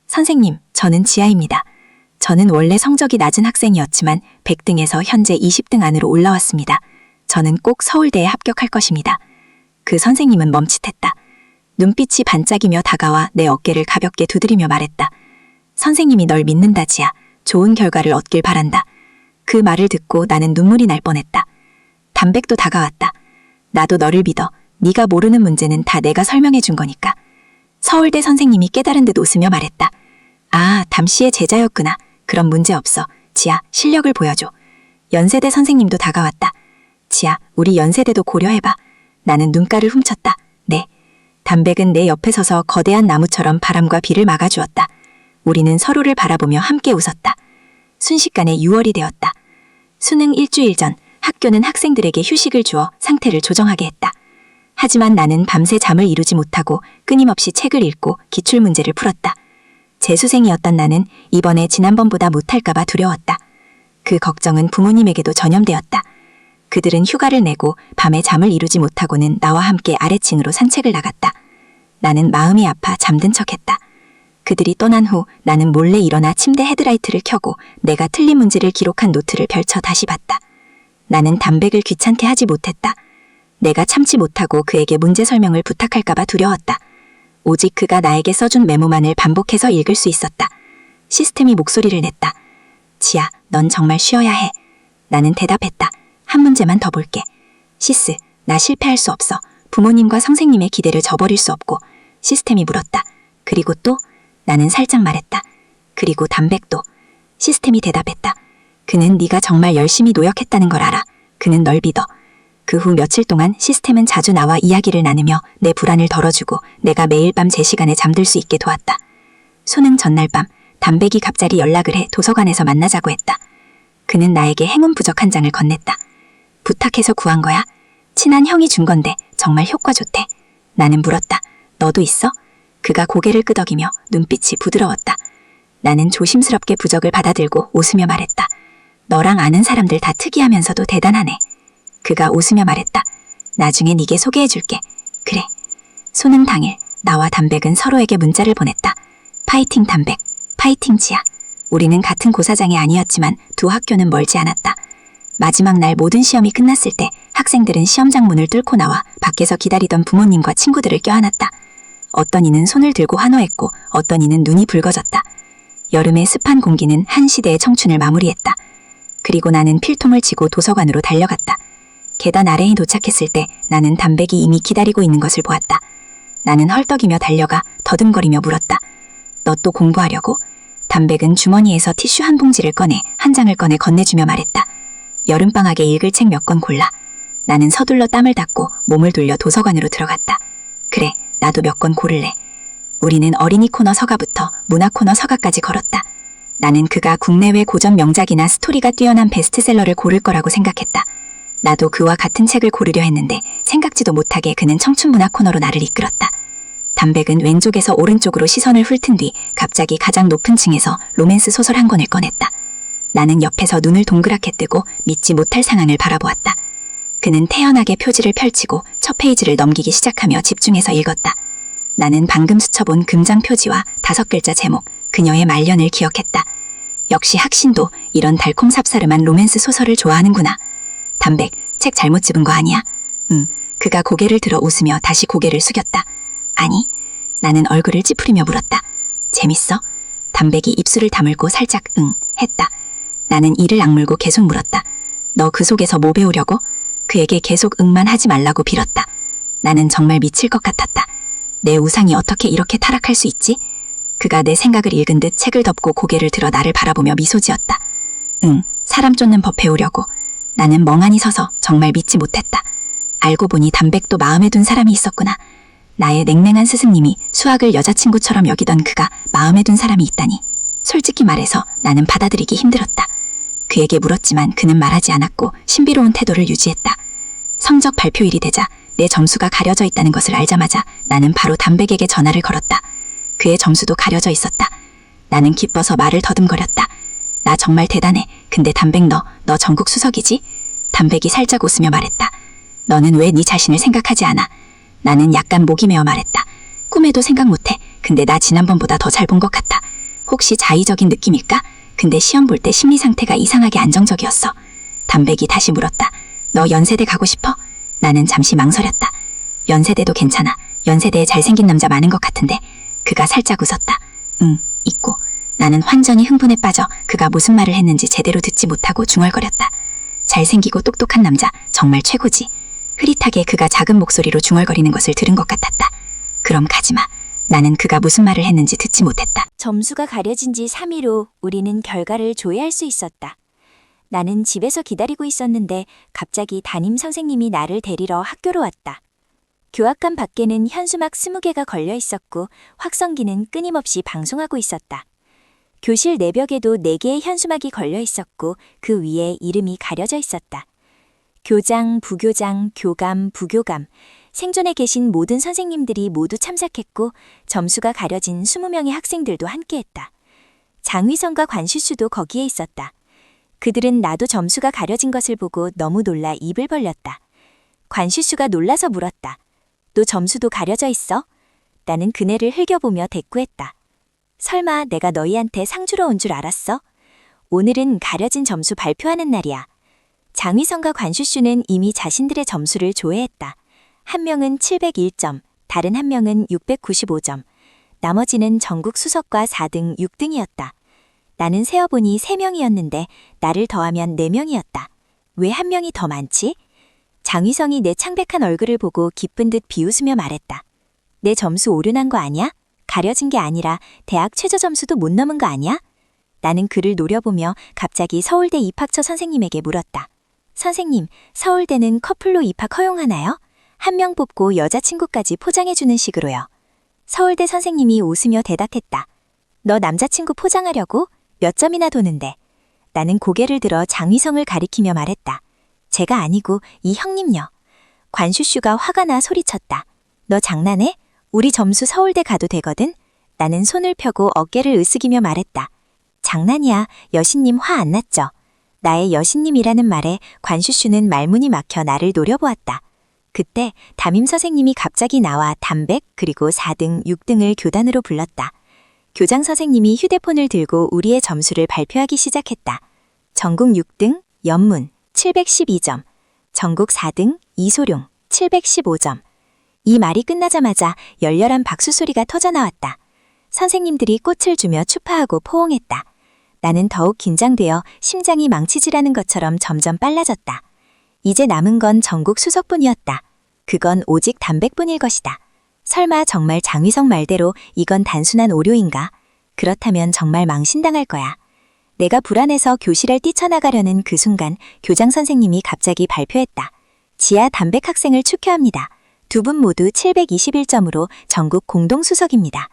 선생님, 저는 지아입니다. 저는 원래 성적이 낮은 학생이었지만 100등에서 현재 20등 안으로 올라왔습니다. 저는 꼭 서울대에 합격할 것입니다. 그 선생님은 멈칫했다. 눈빛이 반짝이며 다가와 내 어깨를 가볍게 두드리며 말했다. 선생님이 널 믿는다, 지아. 좋은 결과를 얻길 바란다. 그 말을 듣고 나는 눈물이 날 뻔했다. 담백도 다가왔다. 나도 너를 믿어. 네가 모르는 문제는 다 내가 설명해 준 거니까. 서울대 선생님이 깨달은 듯 웃으며 말했다. 아, 담씨의 제자였구나. 그럼 문제 없어. 지아, 실력을 보여줘. 연세대 선생님도 다가왔다. 지아, 우리 연세대도 고려해봐. 나는 눈가를 훔쳤다. 네. 담백은 내 옆에 서서 거대한 나무처럼 바람과 비를 막아주었다. 우리는 서로를 바라보며 함께 웃었다. 순식간에 6월이 되었다. 수능 일주일 전 학교는 학생들에게 휴식을 주어 상태를 조정하게 했다. 하지만 나는 밤새 잠을 이루지 못하고 끊임없이 책을 읽고 기출문제를 풀었다. 재수생이었던 나는 이번에 지난번보다 못할까봐 두려웠다. 그 걱정은 부모님에게도 전염되었다. 그들은 휴가를 내고 밤에 잠을 이루지 못하고는 나와 함께 아래층으로 산책을 나갔다. 나는 마음이 아파 잠든 척했다. 그들이 떠난 후 나는 몰래 일어나 침대 헤드라이트를 켜고 내가 틀린 문제를 기록한 노트를 펼쳐 다시 봤다. 나는 담백을 귀찮게 하지 못했다. 내가 참지 못하고 그에게 문제 설명을 부탁할까봐 두려웠다. 오직 그가 나에게 써준 메모만을 반복해서 읽을 수 있었다. 시스템이 목소리를 냈다. 지아, 넌 정말 쉬어야 해. 나는 대답했다. 한 문제만 더 볼게. 시스, 나 실패할 수 없어. 부모님과 선생님의 기대를 저버릴 수 없고. 시스템이 물었다. 그리고 또? 나는 살짝 말했다. 그리고 담백도. 시스템이 대답했다. 그는 네가 정말 열심히 노력했다는 걸 알아. 그는 널 믿어. 그 후 며칠 동안 시스템은 자주 나와 이야기를 나누며 내 불안을 덜어주고 내가 매일 밤 제 시간에 잠들 수 있게 도왔다. 수능 전날 밤 담백이 갑자기 연락을 해 도서관에서 만나자고 했다. 그는 나에게 행운 부적 한 장을 건넸다. 부탁해서 구한 거야? 친한 형이 준 건데 정말 효과 좋대. 나는 물었다. 너도 있어? 그가 고개를 끄덕이며 눈빛이 부드러웠다. 나는 조심스럽게 부적을 받아들고 웃으며 말했다. 너랑 아는 사람들 다 특이하면서도 대단하네. 그가 웃으며 말했다. 나중에 네게 소개해줄게. 그래. 수능 당일 나와 담백은 서로에게 문자를 보냈다. 파이팅 담백, 파이팅 지아. 우리는 같은 고사장이 아니었지만 두 학교는 멀지 않았다. 마지막 날 모든 시험이 끝났을 때 학생들은 시험장 문을 뚫고 나와 밖에서 기다리던 부모님과 친구들을 껴안았다. 어떤 이는 손을 들고 환호했고 어떤 이는 눈이 붉어졌다. 여름의 습한 공기는 한 시대의 청춘을 마무리했다. 그리고 나는 필통을 지고 도서관으로 달려갔다. 계단 아래에 도착했을 때 나는 담백이 이미 기다리고 있는 것을 보았다. 나는 헐떡이며 달려가 더듬거리며 물었다. 너 또 공부하려고? 담백은 주머니에서 티슈 한 봉지를 꺼내 한 장을 꺼내 건네주며 말했다. 여름방학에 읽을 책 몇 권 골라. 나는 서둘러 땀을 닦고 몸을 돌려 도서관으로 들어갔다. 그래, 나도 몇 권 고를래. 우리는 어린이 코너 서가부터 문화 코너 서가까지 걸었다. 나는 그가 국내외 고전 명작이나 스토리가 뛰어난 베스트셀러를 고를 거라고 생각했다. 나도 그와 같은 책을 고르려 했는데 생각지도 못하게 그는 청춘문화 코너로 나를 이끌었다. 담백은 왼쪽에서 오른쪽으로 시선을 훑은 뒤 갑자기 가장 높은 층에서 로맨스 소설 한 권을 꺼냈다. 나는 옆에서 눈을 동그랗게 뜨고 믿지 못할 상황을 바라보았다. 그는 태연하게 표지를 펼치고 첫 페이지를 넘기기 시작하며 집중해서 읽었다. 나는 방금 스쳐본 금장 표지와 5글자 제목, 그녀의 말년을 기억했다. 역시 학신도 이런 달콤 삽사름한 로맨스 소설을 좋아하는구나. 담백, 책 잘못 집은 거 아니야? 응. 그가 고개를 들어 웃으며 다시 고개를 숙였다. 아니. 나는 얼굴을 찌푸리며 물었다. 재밌어? 담백이 입술을 다물고 살짝 응 했다. 나는 이를 악물고 계속 물었다. 너 그 속에서 뭐 배우려고? 그에게 계속 응만 하지 말라고 빌었다. 나는 정말 미칠 것 같았다. 내 우상이 어떻게 이렇게 타락할 수 있지? 그가 내 생각을 읽은 듯 책을 덮고 고개를 들어 나를 바라보며 미소 지었다. 응, 사람 쫓는 법 배우려고. 나는 멍하니 서서 정말 믿지 못했다. 알고 보니 담백도 마음에 둔 사람이 있었구나. 나의 냉랭한 스승님이 수학을 여자친구처럼 여기던 그가 마음에 둔 사람이 있다니. 솔직히 말해서 나는 받아들이기 힘들었다. 그에게 물었지만 그는 말하지 않았고 신비로운 태도를 유지했다. 성적 발표일이 되자 내 점수가 가려져 있다는 것을 알자마자 나는 바로 담백에게 전화를 걸었다. 그의 점수도 가려져 있었다. 나는 기뻐서 말을 더듬거렸다. 나 정말 대단해. 근데 담백 너 전국 수석이지? 담백이 살짝 웃으며 말했다. 너는 왜 네 자신을 생각하지 않아? 나는 약간 목이 메어 말했다. 꿈에도 생각 못해. 근데 나 지난번보다 더 잘 본 것 같아. 혹시 자의적인 느낌일까? 근데 시험 볼 때 심리 상태가 이상하게 안정적이었어. 담백이 다시 물었다. 너 연세대 가고 싶어? 나는 잠시 망설였다. 연세대도 괜찮아. 연세대에 잘생긴 남자 많은 것 같은데. 그가 살짝 웃었다. 응, 있고. 나는 완전히 흥분에 빠져 그가 무슨 말을 했는지 제대로 듣지 못하고 중얼거렸다. 잘생기고 똑똑한 남자, 정말 최고지. 흐릿하게 그가 작은 목소리로 중얼거리는 것을 들은 것 같았다. 그럼 가지마. 나는 그가 무슨 말을 했는지 듣지 못했다. 점수가 가려진 지 3일 후 우리는 결과를 조회할 수 있었다. 나는 집에서 기다리고 있었는데 갑자기 담임 선생님이 나를 데리러 학교로 왔다. 교학관 밖에는 현수막 20개가 걸려 있었고 확성기는 끊임없이 방송하고 있었다. 교실 내벽에도 4개의 현수막이 걸려 있었고 그 위에 이름이 가려져 있었다. 교장, 부교장, 교감, 부교감, 생존에 계신 모든 선생님들이 모두 참석했고 점수가 가려진 20명의 학생들도 함께했다. 장휘성과 관슈슈도 거기에 있었다. 그들은 나도 점수가 가려진 것을 보고 너무 놀라 입을 벌렸다. 관슈슈가 놀라서 물었다. 너 점수도 가려져 있어? 나는 그네를 흘겨보며 대꾸했다. 설마 내가 너희한테 상 주러 온 줄 알았어? 오늘은 가려진 점수 발표하는 날이야. 장휘성과 관슈슈는 이미 자신들의 점수를 조회했다. 한 명은 701점, 다른 한 명은 695점. 나머지는 전국 수석과 4등, 6등이었다. 나는 세어보니 3명이었는데 나를 더하면 4명이었다. 왜 한 명이 더 많지? 장휘성이 내 창백한 얼굴을 보고 기쁜 듯 비웃으며 말했다. 내 점수 오류난 거 아니야? 가려진 게 아니라 대학 최저 점수도 못 넘은 거 아니야? 나는 그를 노려보며 갑자기 서울대 입학처 선생님에게 물었다. 선생님, 서울대는 커플로 입학 허용하나요? 한 명 뽑고 여자친구까지 포장해주는 식으로요. 서울대 선생님이 웃으며 대답했다. 너 남자친구 포장하려고? 몇 점이나 도는데? 나는 고개를 들어 장휘성을 가리키며 말했다. 제가 아니고 이 형님요. 관슈슈가 화가 나 소리쳤다. 너 장난해? 우리 점수 서울대 가도 되거든? 나는 손을 펴고 어깨를 으쓱이며 말했다. 장난이야. 여신님 화 안 났죠? 나의 여신님이라는 말에 관슈슈는 말문이 막혀 나를 노려보았다. 그때 담임 선생님이 갑자기 나와 담백 그리고 4등, 6등을 교단으로 불렀다. 교장 선생님이 휴대폰을 들고 우리의 점수를 발표하기 시작했다. 전국 6등, 연문 712점, 전국 4등, 이소룡 715점. 이 말이 끝나자마자 열렬한 박수 소리가 터져나왔다. 선생님들이 꽃을 주며 축하하고 포옹했다. 나는 더욱 긴장되어 심장이 망치질하는 것처럼 점점 빨라졌다. 이제 남은 건 전국 수석뿐이었다. 그건 오직 담백뿐일 것이다. 설마 정말 장휘성 말대로 이건 단순한 오류인가? 그렇다면 정말 망신당할 거야. 내가 불안해서 교실을 뛰쳐나가려는 그 순간 교장 선생님이 갑자기 발표했다. 지하 담백 학생을 축하합니다. 두 분 모두 721점으로 전국 공동수석입니다.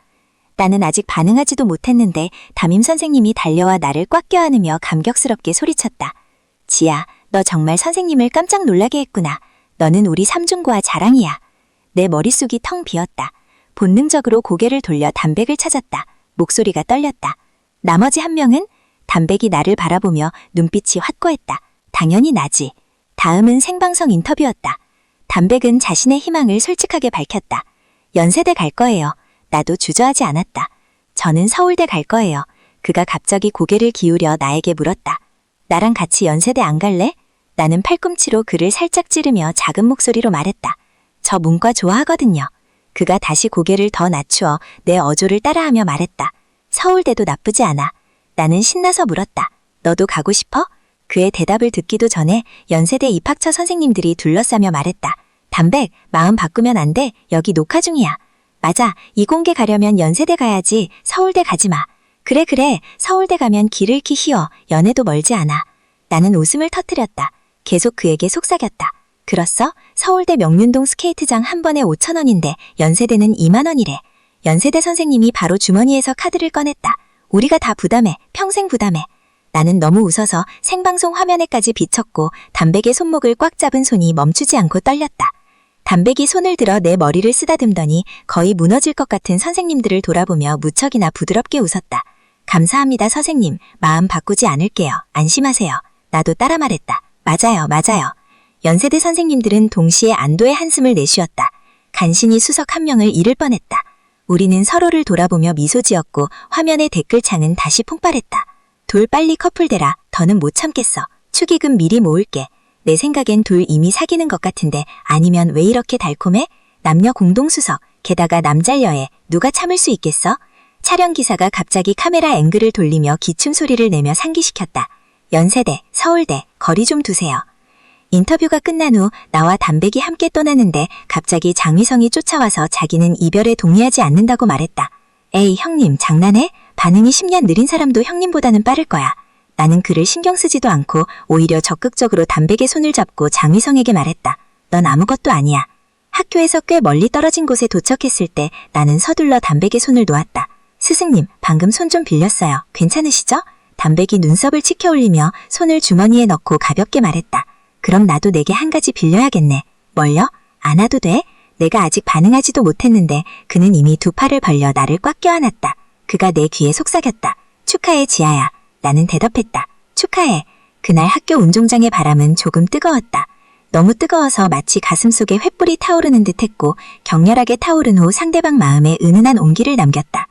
나는 아직 반응하지도 못했는데 담임 선생님이 달려와 나를 꽉 껴안으며 감격스럽게 소리쳤다. 지아, 너 정말 선생님을 깜짝 놀라게 했구나. 너는 우리 삼중고와 자랑이야. 내 머릿속이 텅 비었다. 본능적으로 고개를 돌려 담백을 찾았다. 목소리가 떨렸다. 나머지 한 명은? 담백이 나를 바라보며 눈빛이 확고했다. 당연히 나지. 다음은 생방송 인터뷰였다. 담백은 자신의 희망을 솔직하게 밝혔다. 연세대 갈 거예요. 나도 주저하지 않았다. 저는 서울대 갈 거예요. 그가 갑자기 고개를 기울여 나에게 물었다. 나랑 같이 연세대 안 갈래? 나는 팔꿈치로 그를 살짝 찌르며 작은 목소리로 말했다. 저 문과 좋아하거든요. 그가 다시 고개를 더 낮추어 내 어조를 따라하며 말했다. 서울대도 나쁘지 않아. 나는 신나서 물었다. 너도 가고 싶어? 그의 대답을 듣기도 전에 연세대 입학처 선생님들이 둘러싸며 말했다. 담백, 마음 바꾸면 안 돼. 여기 녹화 중이야. 맞아. 이공계 가려면 연세대 가야지. 서울대 가지 마. 그래. 서울대 가면 길 잃기 쉬워. 연애도 멀지 않아. 나는 웃음을 터뜨렸다. 계속 그에게 속삭였다. 그렇어? 서울대 명륜동 스케이트장 한 번에 5,000원인데 연세대는 2만 원이래. 연세대 선생님이 바로 주머니에서 카드를 꺼냈다. 우리가 다 부담해. 평생 부담해. 나는 너무 웃어서 생방송 화면에까지 비쳤고 담백의 손목을 꽉 잡은 손이 멈추지 않고 떨렸다. 담백이 손을 들어 내 머리를 쓰다듬더니 거의 무너질 것 같은 선생님들을 돌아보며 무척이나 부드럽게 웃었다. 감사합니다 선생님. 마음 바꾸지 않을게요. 안심하세요. 나도 따라 말했다. 맞아요. 연세대 선생님들은 동시에 안도의 한숨을 내쉬었다. 간신히 수석 한 명을 잃을 뻔했다. 우리는 서로를 돌아보며 미소 지었고 화면의 댓글창은 다시 폭발했다. 돌 빨리 커플 되라. 더는 못 참겠어. 축의금 미리 모을게. 내 생각엔 돌 이미 사귀는 것 같은데 아니면 왜 이렇게 달콤해? 남녀 공동수석, 게다가 남잘여애. 누가 참을 수 있겠어? 촬영 기사가 갑자기 카메라 앵글을 돌리며 기침 소리를 내며 상기시켰다. 연세대, 서울대, 거리 좀 두세요. 인터뷰가 끝난 후 나와 담백이 함께 떠나는데 갑자기 장휘성이 쫓아와서 자기는 이별에 동의하지 않는다고 말했다. 에이, 형님, 장난해? 반응이 10년 느린 사람도 형님보다는 빠를 거야. 나는 그를 신경 쓰지도 않고 오히려 적극적으로 담백의 손을 잡고 장휘성에게 말했다. 넌 아무것도 아니야. 학교에서 꽤 멀리 떨어진 곳에 도착했을 때 나는 서둘러 담백의 손을 놓았다. 스승님, 방금 손 좀 빌렸어요. 괜찮으시죠? 담백이 눈썹을 치켜 올리며 손을 주머니에 넣고 가볍게 말했다. 그럼 나도 내게 한 가지 빌려야겠네. 뭘요? 안 와도 돼? 내가 아직 반응하지도 못했는데 그는 이미 두 팔을 벌려 나를 꽉 껴안았다. 그가 내 귀에 속삭였다. 축하해, 지아야. 나는 대답했다. 축하해. 그날 학교 운동장의 바람은 조금 뜨거웠다. 너무 뜨거워서 마치 가슴속에 횃불이 타오르는 듯했고 격렬하게 타오른 후 상대방 마음에 은은한 온기를 남겼다.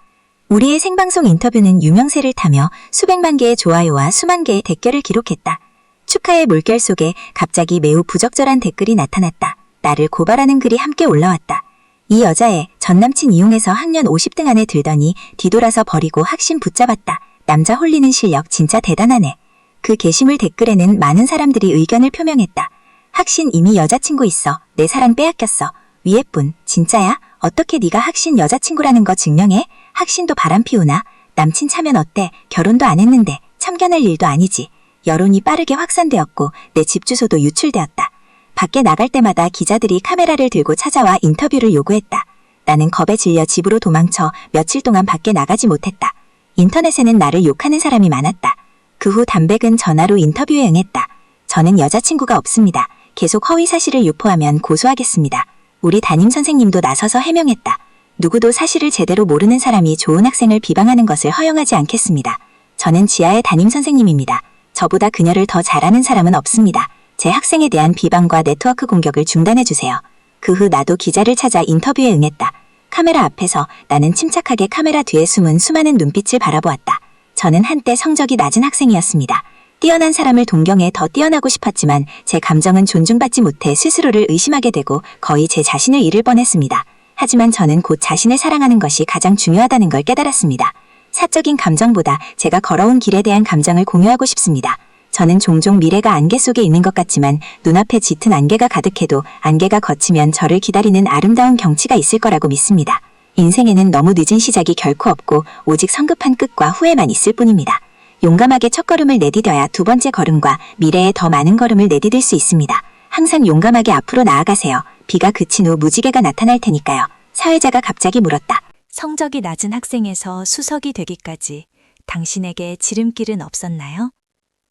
우리의 생방송 인터뷰는 유명세를 타며 수백만 개의 좋아요와 수만 개의 댓글을 기록했다. 축하의 물결 속에 갑자기 매우 부적절한 댓글이 나타났다. 나를 고발하는 글이 함께 올라왔다. 이 여자애 전남친 이용해서 학년 50등 안에 들더니 뒤돌아서 버리고 학신 붙잡았다. 남자 홀리는 실력 진짜 대단하네. 그 게시물 댓글에는 많은 사람들이 의견을 표명했다. 학신 이미 여자친구 있어. 내 사랑 빼앗겼어. 위에 분, 진짜야? 어떻게 네가 학신 여자친구라는 거 증명해? 학신도 바람 피우나? 남친 차면 어때? 결혼도 안 했는데 참견할 일도 아니지. 여론이 빠르게 확산되었고 내 집 주소도 유출되었다. 밖에 나갈 때마다 기자들이 카메라를 들고 찾아와 인터뷰를 요구했다. 나는 겁에 질려 집으로 도망쳐 며칠 동안 밖에 나가지 못했다. 인터넷에는 나를 욕하는 사람이 많았다. 그 후 담백은 전화로 인터뷰에 응했다. 저는 여자친구가 없습니다. 계속 허위 사실을 유포하면 고소하겠습니다. 우리 담임 선생님도 나서서 해명했다. 누구도 사실을 제대로 모르는 사람이 좋은 학생을 비방하는 것을 허용하지 않겠습니다. 저는 지아의 담임 선생님입니다. 저보다 그녀를 더 잘 아는 사람은 없습니다. 제 학생에 대한 비방과 네트워크 공격을 중단해주세요. 그 후 나도 기자를 찾아 인터뷰에 응했다. 카메라 앞에서 나는 침착하게 카메라 뒤에 숨은 수많은 눈빛을 바라보았다. 저는 한때 성적이 낮은 학생이었습니다. 뛰어난 사람을 동경해 더 뛰어나고 싶었지만 제 감정은 존중받지 못해 스스로를 의심하게 되고 거의 제 자신을 잃을 뻔했습니다. 하지만 저는 곧 자신을 사랑하는 것이 가장 중요하다는 걸 깨달았습니다. 사적인 감정보다 제가 걸어온 길에 대한 감정을 공유하고 싶습니다. 저는 종종 미래가 안개 속에 있는 것 같지만 눈앞에 짙은 안개가 가득해도 안개가 걷히면 저를 기다리는 아름다운 경치가 있을 거라고 믿습니다. 인생에는 너무 늦은 시작이 결코 없고 오직 성급한 끝과 후회만 있을 뿐입니다. 용감하게 첫걸음을 내디뎌야 두 번째 걸음과 미래에 더 많은 걸음을 내디딜 수 있습니다. 항상 용감하게 앞으로 나아가세요. 비가 그친 후 무지개가 나타날 테니까요. 사회자가 갑자기 물었다. 성적이 낮은 학생에서 수석이 되기까지 당신에게 지름길은 없었나요?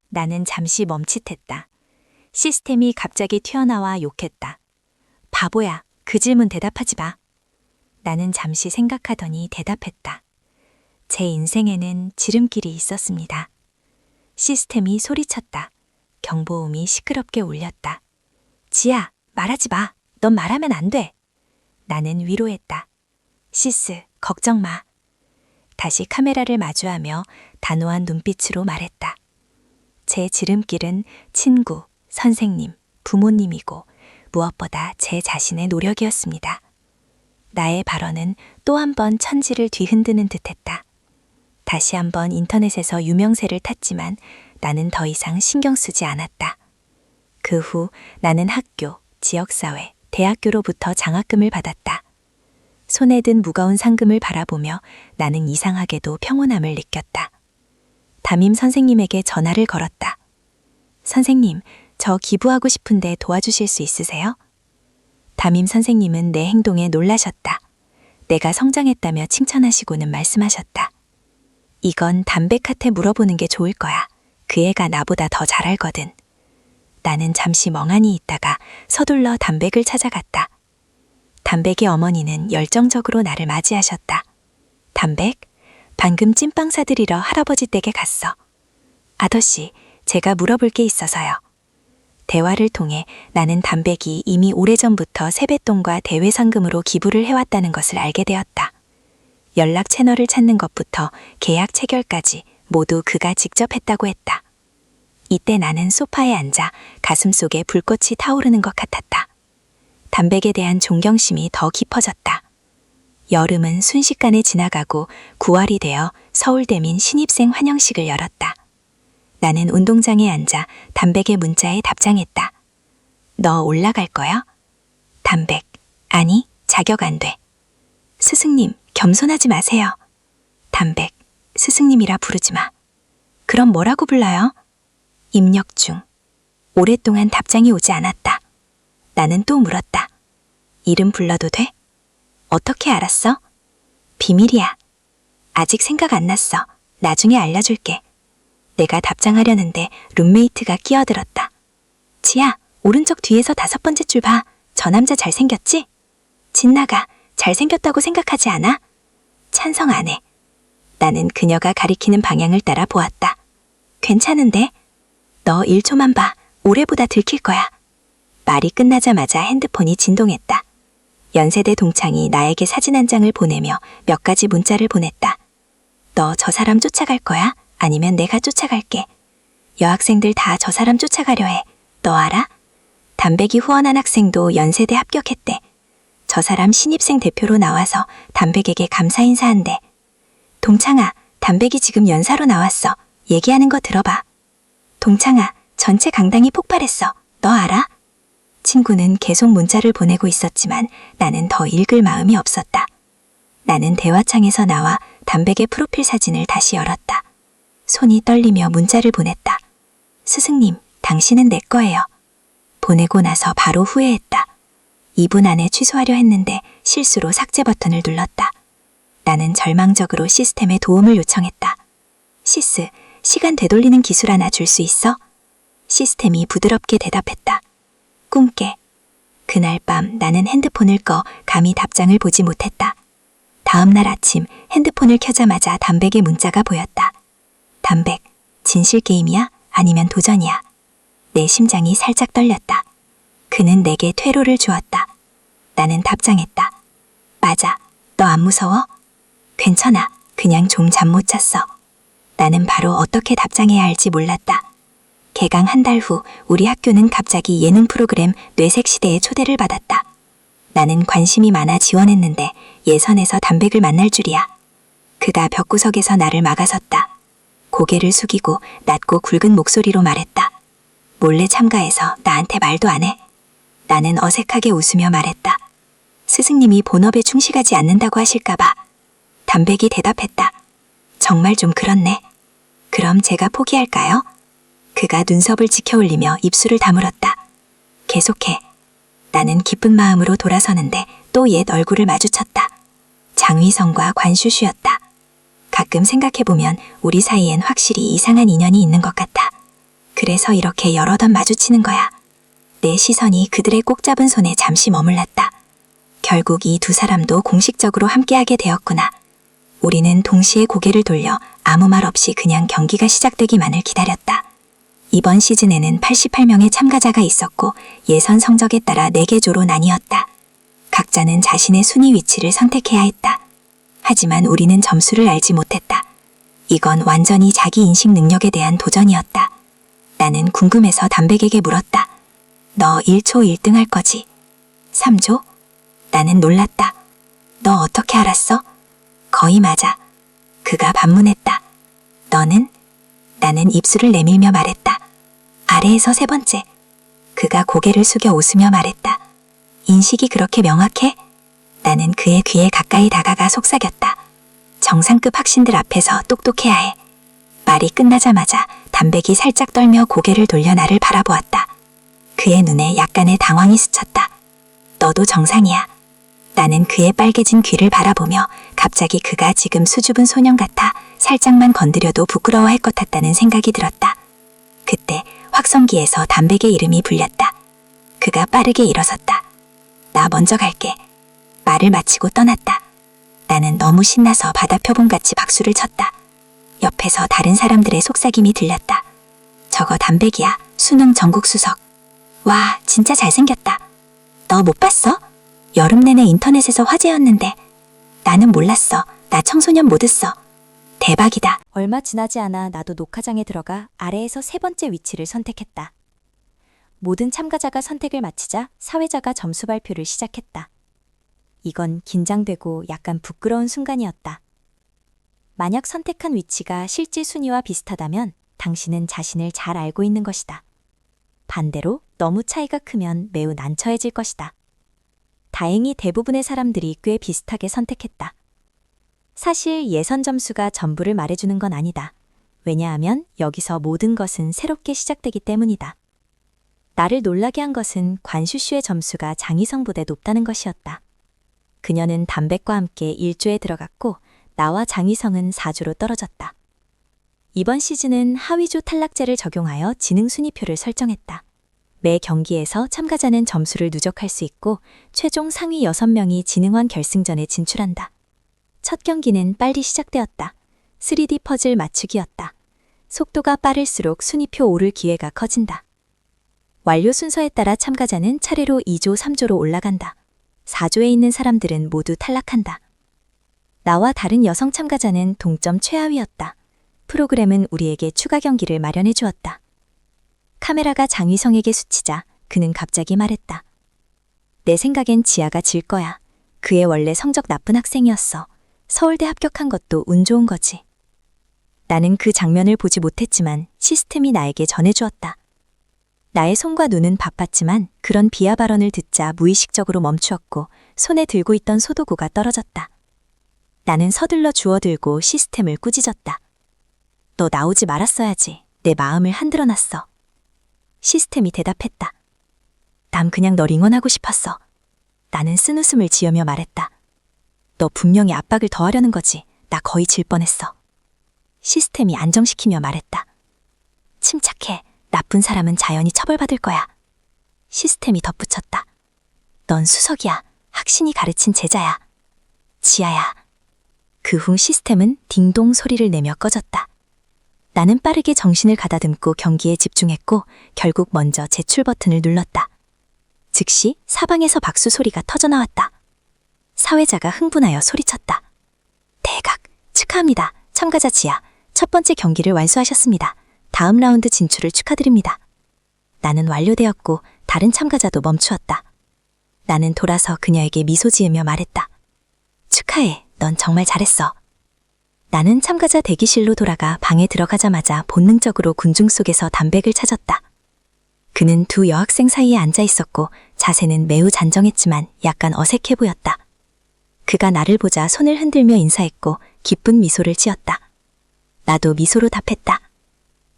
나는 잠시 멈칫했다. 시스템이 갑자기 튀어나와 욕했다. 바보야, 그 질문 대답하지 마. 나는 잠시 생각하더니 대답했다. 제 인생에는 지름길이 있었습니다. 시스템이 소리쳤다. 경보음이 시끄럽게 울렸다. 지아, 말하지 마. 넌 말하면 안 돼. 나는 위로했다. 시스, 걱정 마. 다시 카메라를 마주하며 단호한 눈빛으로 말했다. 제 지름길은 친구, 선생님, 부모님이고 무엇보다 제 자신의 노력이었습니다. 나의 발언은 또 한 번 천지를 뒤흔드는 듯했다. 다시 한번 인터넷에서 유명세를 탔지만 나는 더 이상 신경 쓰지 않았다. 그 후 나는 학교, 지역사회, 대학교로부터 장학금을 받았다. 손에 든 무거운 상금을 바라보며 나는 이상하게도 평온함을 느꼈다. 담임 선생님에게 전화를 걸었다. 선생님, 저 기부하고 싶은데 도와주실 수 있으세요? 담임 선생님은 내 행동에 놀라셨다. 내가 성장했다며 칭찬하시고는 말씀하셨다. 이건 담백한테 물어보는 게 좋을 거야. 그 애가 나보다 더 잘 알거든. 나는 잠시 멍하니 있다가 서둘러 담백을 찾아갔다. 담백의 어머니는 열정적으로 나를 맞이하셨다. 담백, 방금 찐빵 사드리러 할아버지 댁에 갔어. 아저씨, 제가 물어볼 게 있어서요. 대화를 통해 나는 담백이 이미 오래전부터 세뱃돈과 대외상금으로 기부를 해왔다는 것을 알게 되었다. 연락 채널을 찾는 것부터 계약 체결까지 모두 그가 직접 했다고 했다. 이때 나는 소파에 앉아 가슴속에 불꽃이 타오르는 것 같았다. 담백에 대한 존경심이 더 깊어졌다. 여름은 순식간에 지나가고 9월이 되어 서울대민 신입생 환영식을 열었다. 나는 운동장에 앉아 담백의 문자에 답장했다. 너 올라갈 거야? 담백. 아니, 자격 안 돼. 스승님, 겸손하지 마세요. 담백. 스승님이라 부르지 마. 그럼 뭐라고 불러요? 입력 중. 오랫동안 답장이 오지 않았다. 나는 또 물었다. 이름 불러도 돼? 어떻게 알았어? 비밀이야. 아직 생각 안 났어. 나중에 알려줄게. 내가 답장하려는데 룸메이트가 끼어들었다. 지야, 오른쪽 뒤에서 5번째 줄 봐. 저 남자 잘생겼지? 진나가 잘생겼다고 생각하지 않아? 찬성 안 해. 나는 그녀가 가리키는 방향을 따라 보았다. 괜찮은데? 너 1초만 봐. 올해보다 들킬 거야. 말이 끝나자마자 핸드폰이 진동했다. 연세대 동창이 나에게 사진 한 장을 보내며 몇 가지 문자를 보냈다. 너 저 사람 쫓아갈 거야? 아니면 내가 쫓아갈게. 여학생들 다 저 사람 쫓아가려 해. 너 알아? 담백이 후원한 학생도 연세대 합격했대. 저 사람 신입생 대표로 나와서 담백에게 감사 인사한대. 동창아, 담백이 지금 연사로 나왔어. 얘기하는 거 들어봐. 동창아, 전체 강당이 폭발했어. 너 알아? 친구는 계속 문자를 보내고 있었지만 나는 더 읽을 마음이 없었다. 나는 대화창에서 나와 담백의 프로필 사진을 다시 열었다. 손이 떨리며 문자를 보냈다. 스승님, 당신은 내 거예요. 보내고 나서 바로 후회했다. 2분 안에 취소하려 했는데 실수로 삭제 버튼을 눌렀다. 나는 절망적으로 시스템에 도움을 요청했다. 시스, 시간 되돌리는 기술 하나 줄 수 있어? 시스템이 부드럽게 대답했다. 꿈깨. 그날 밤 나는 핸드폰을 꺼 감히 답장을 보지 못했다. 다음 날 아침 핸드폰을 켜자마자 담백의 문자가 보였다. 담백, 진실 게임이야? 아니면 도전이야? 내 심장이 살짝 떨렸다. 그는 내게 퇴로를 주었다. 나는 답장했다. 맞아. 너 안 무서워? 괜찮아. 그냥 좀 잠 못 잤어. 나는 바로 어떻게 답장해야 할지 몰랐다. 개강 한 달 후 우리 학교는 갑자기 예능 프로그램 뇌색시대에 초대를 받았다. 나는 관심이 많아 지원했는데 예선에서 담백을 만날 줄이야. 그가 벽구석에서 나를 막아섰다. 고개를 숙이고 낮고 굵은 목소리로 말했다. 몰래 참가해서 나한테 말도 안 해. 나는 어색하게 웃으며 말했다. 스승님이 본업에 충실하지 않는다고 하실까봐. 담백이 대답했다. 정말 좀 그렇네. 그럼 제가 포기할까요? 그가 눈썹을 지켜올리며 입술을 다물었다. 계속해. 나는 기쁜 마음으로 돌아서는데 또 옛 얼굴을 마주쳤다. 장휘성과 관슈슈였다. 가끔 생각해보면 우리 사이엔 확실히 이상한 인연이 있는 것 같아. 그래서 이렇게 여러 번 마주치는 거야. 내 시선이 그들의 꼭 잡은 손에 잠시 머물렀다. 결국 이 두 사람도 공식적으로 함께하게 되었구나. 우리는 동시에 고개를 돌려 아무 말 없이 그냥 경기가 시작되기만을 기다렸다. 이번 시즌에는 88명의 참가자가 있었고 예선 성적에 따라 4개 조로 나뉘었다. 각자는 자신의 순위 위치를 선택해야 했다. 하지만 우리는 점수를 알지 못했다. 이건 완전히 자기 인식 능력에 대한 도전이었다. 나는 궁금해서 담백에게 물었다. 너 1초 1등 할 거지? 3조? 나는 놀랐다. 너 어떻게 알았어? 거의 맞아. 그가 반문했다. 너는? 나는 입술을 내밀며 말했다. 아래에서 3번째. 그가 고개를 숙여 웃으며 말했다. 인식이 그렇게 명확해? 나는 그의 귀에 가까이 다가가 속삭였다. 정상급 학신들 앞에서 똑똑해야 해. 말이 끝나자마자 담백이 살짝 떨며 고개를 돌려 나를 바라보았다. 그의 눈에 약간의 당황이 스쳤다. 너도 정상이야. 나는 그의 빨개진 귀를 바라보며 갑자기 그가 지금 수줍은 소년 같아 살짝만 건드려도 부끄러워할 것 같다는 생각이 들었다. 그때 확성기에서 담백의 이름이 불렸다. 그가 빠르게 일어섰다. 나 먼저 갈게. 말을 마치고 떠났다. 나는 너무 신나서 바다 표범같이 박수를 쳤다. 옆에서 다른 사람들의 속삭임이 들렸다. 저거 담백이야. 수능 전국 수석. 와, 진짜 잘생겼다. 너 못 봤어? 여름 내내 인터넷에서 화제였는데. 나는 몰랐어. 나 청소년 못 했어. 대박이다. 얼마 지나지 않아 나도 녹화장에 들어가 아래에서 3번째 위치를 선택했다. 모든 참가자가 선택을 마치자 사회자가 점수 발표를 시작했다. 이건 긴장되고 약간 부끄러운 순간이었다. 만약 선택한 위치가 실제 순위와 비슷하다면 당신은 자신을 잘 알고 있는 것이다. 반대로 너무 차이가 크면 매우 난처해질 것이다. 다행히 대부분의 사람들이 꽤 비슷하게 선택했다. 사실 예선 점수가 전부를 말해주는 건 아니다. 왜냐하면 여기서 모든 것은 새롭게 시작되기 때문이다. 나를 놀라게 한 것은 관슈슈의 점수가 장희성보다 높다는 것이었다. 그녀는 담백과 함께 1조에 들어갔고 나와 장희성은 4조로 떨어졌다. 이번 시즌은 하위조 탈락제를 적용하여 지능 순위표를 설정했다. 매 경기에서 참가자는 점수를 누적할 수 있고 최종 상위 6명이 지능원 결승전에 진출한다. 첫 경기는 빨리 시작되었다. 3D 퍼즐 맞추기였다. 속도가 빠를수록 순위표 오를 기회가 커진다. 완료 순서에 따라 참가자는 차례로 2조, 3조로 올라간다. 4조에 있는 사람들은 모두 탈락한다. 나와 다른 여성 참가자는 동점 최하위였다. 프로그램은 우리에게 추가 경기를 마련해 주었다. 카메라가 장희성에게 스치자 그는 갑자기 말했다. 내 생각엔 지아가 질 거야. 그애 원래 성적 나쁜 학생이었어. 서울대 합격한 것도 운 좋은 거지. 나는 그 장면을 보지 못했지만 시스템이 나에게 전해주었다. 나의 손과 눈은 바빴지만 그런 비하 발언을 듣자 무의식적으로 멈추었고 손에 들고 있던 소도구가 떨어졌다. 나는 서둘러 주워들고 시스템을 꾸짖었다. 너 나오지 말았어야지. 내 마음을 흔들어 놨어. 시스템이 대답했다. 남 그냥 널 응원하고 싶었어. 나는 쓴웃음을 지으며 말했다. 너 분명히 압박을 더하려는 거지. 나 거의 질 뻔했어. 시스템이 안정시키며 말했다. 침착해. 나쁜 사람은 자연히 처벌받을 거야. 시스템이 덧붙였다. 넌 수석이야. 학신이 가르친 제자야. 지아야. 그 후 시스템은 딩동 소리를 내며 꺼졌다. 나는 빠르게 정신을 가다듬고 경기에 집중했고 결국 먼저 제출 버튼을 눌렀다. 즉시 사방에서 박수 소리가 터져나왔다. 사회자가 흥분하여 소리쳤다. 대각, 축하합니다. 참가자 지아, 첫 번째 경기를 완수하셨습니다. 다음 라운드 진출을 축하드립니다. 나는 완료되었고 다른 참가자도 멈추었다. 나는 돌아서 그녀에게 미소 지으며 말했다. 축하해, 넌 정말 잘했어. 나는 참가자 대기실로 돌아가 방에 들어가자마자 본능적으로 군중 속에서 담백을 찾았다. 그는 두 여학생 사이에 앉아 있었고 자세는 매우 잔정했지만 약간 어색해 보였다. 그가 나를 보자 손을 흔들며 인사했고 기쁜 미소를 지었다. 나도 미소로 답했다.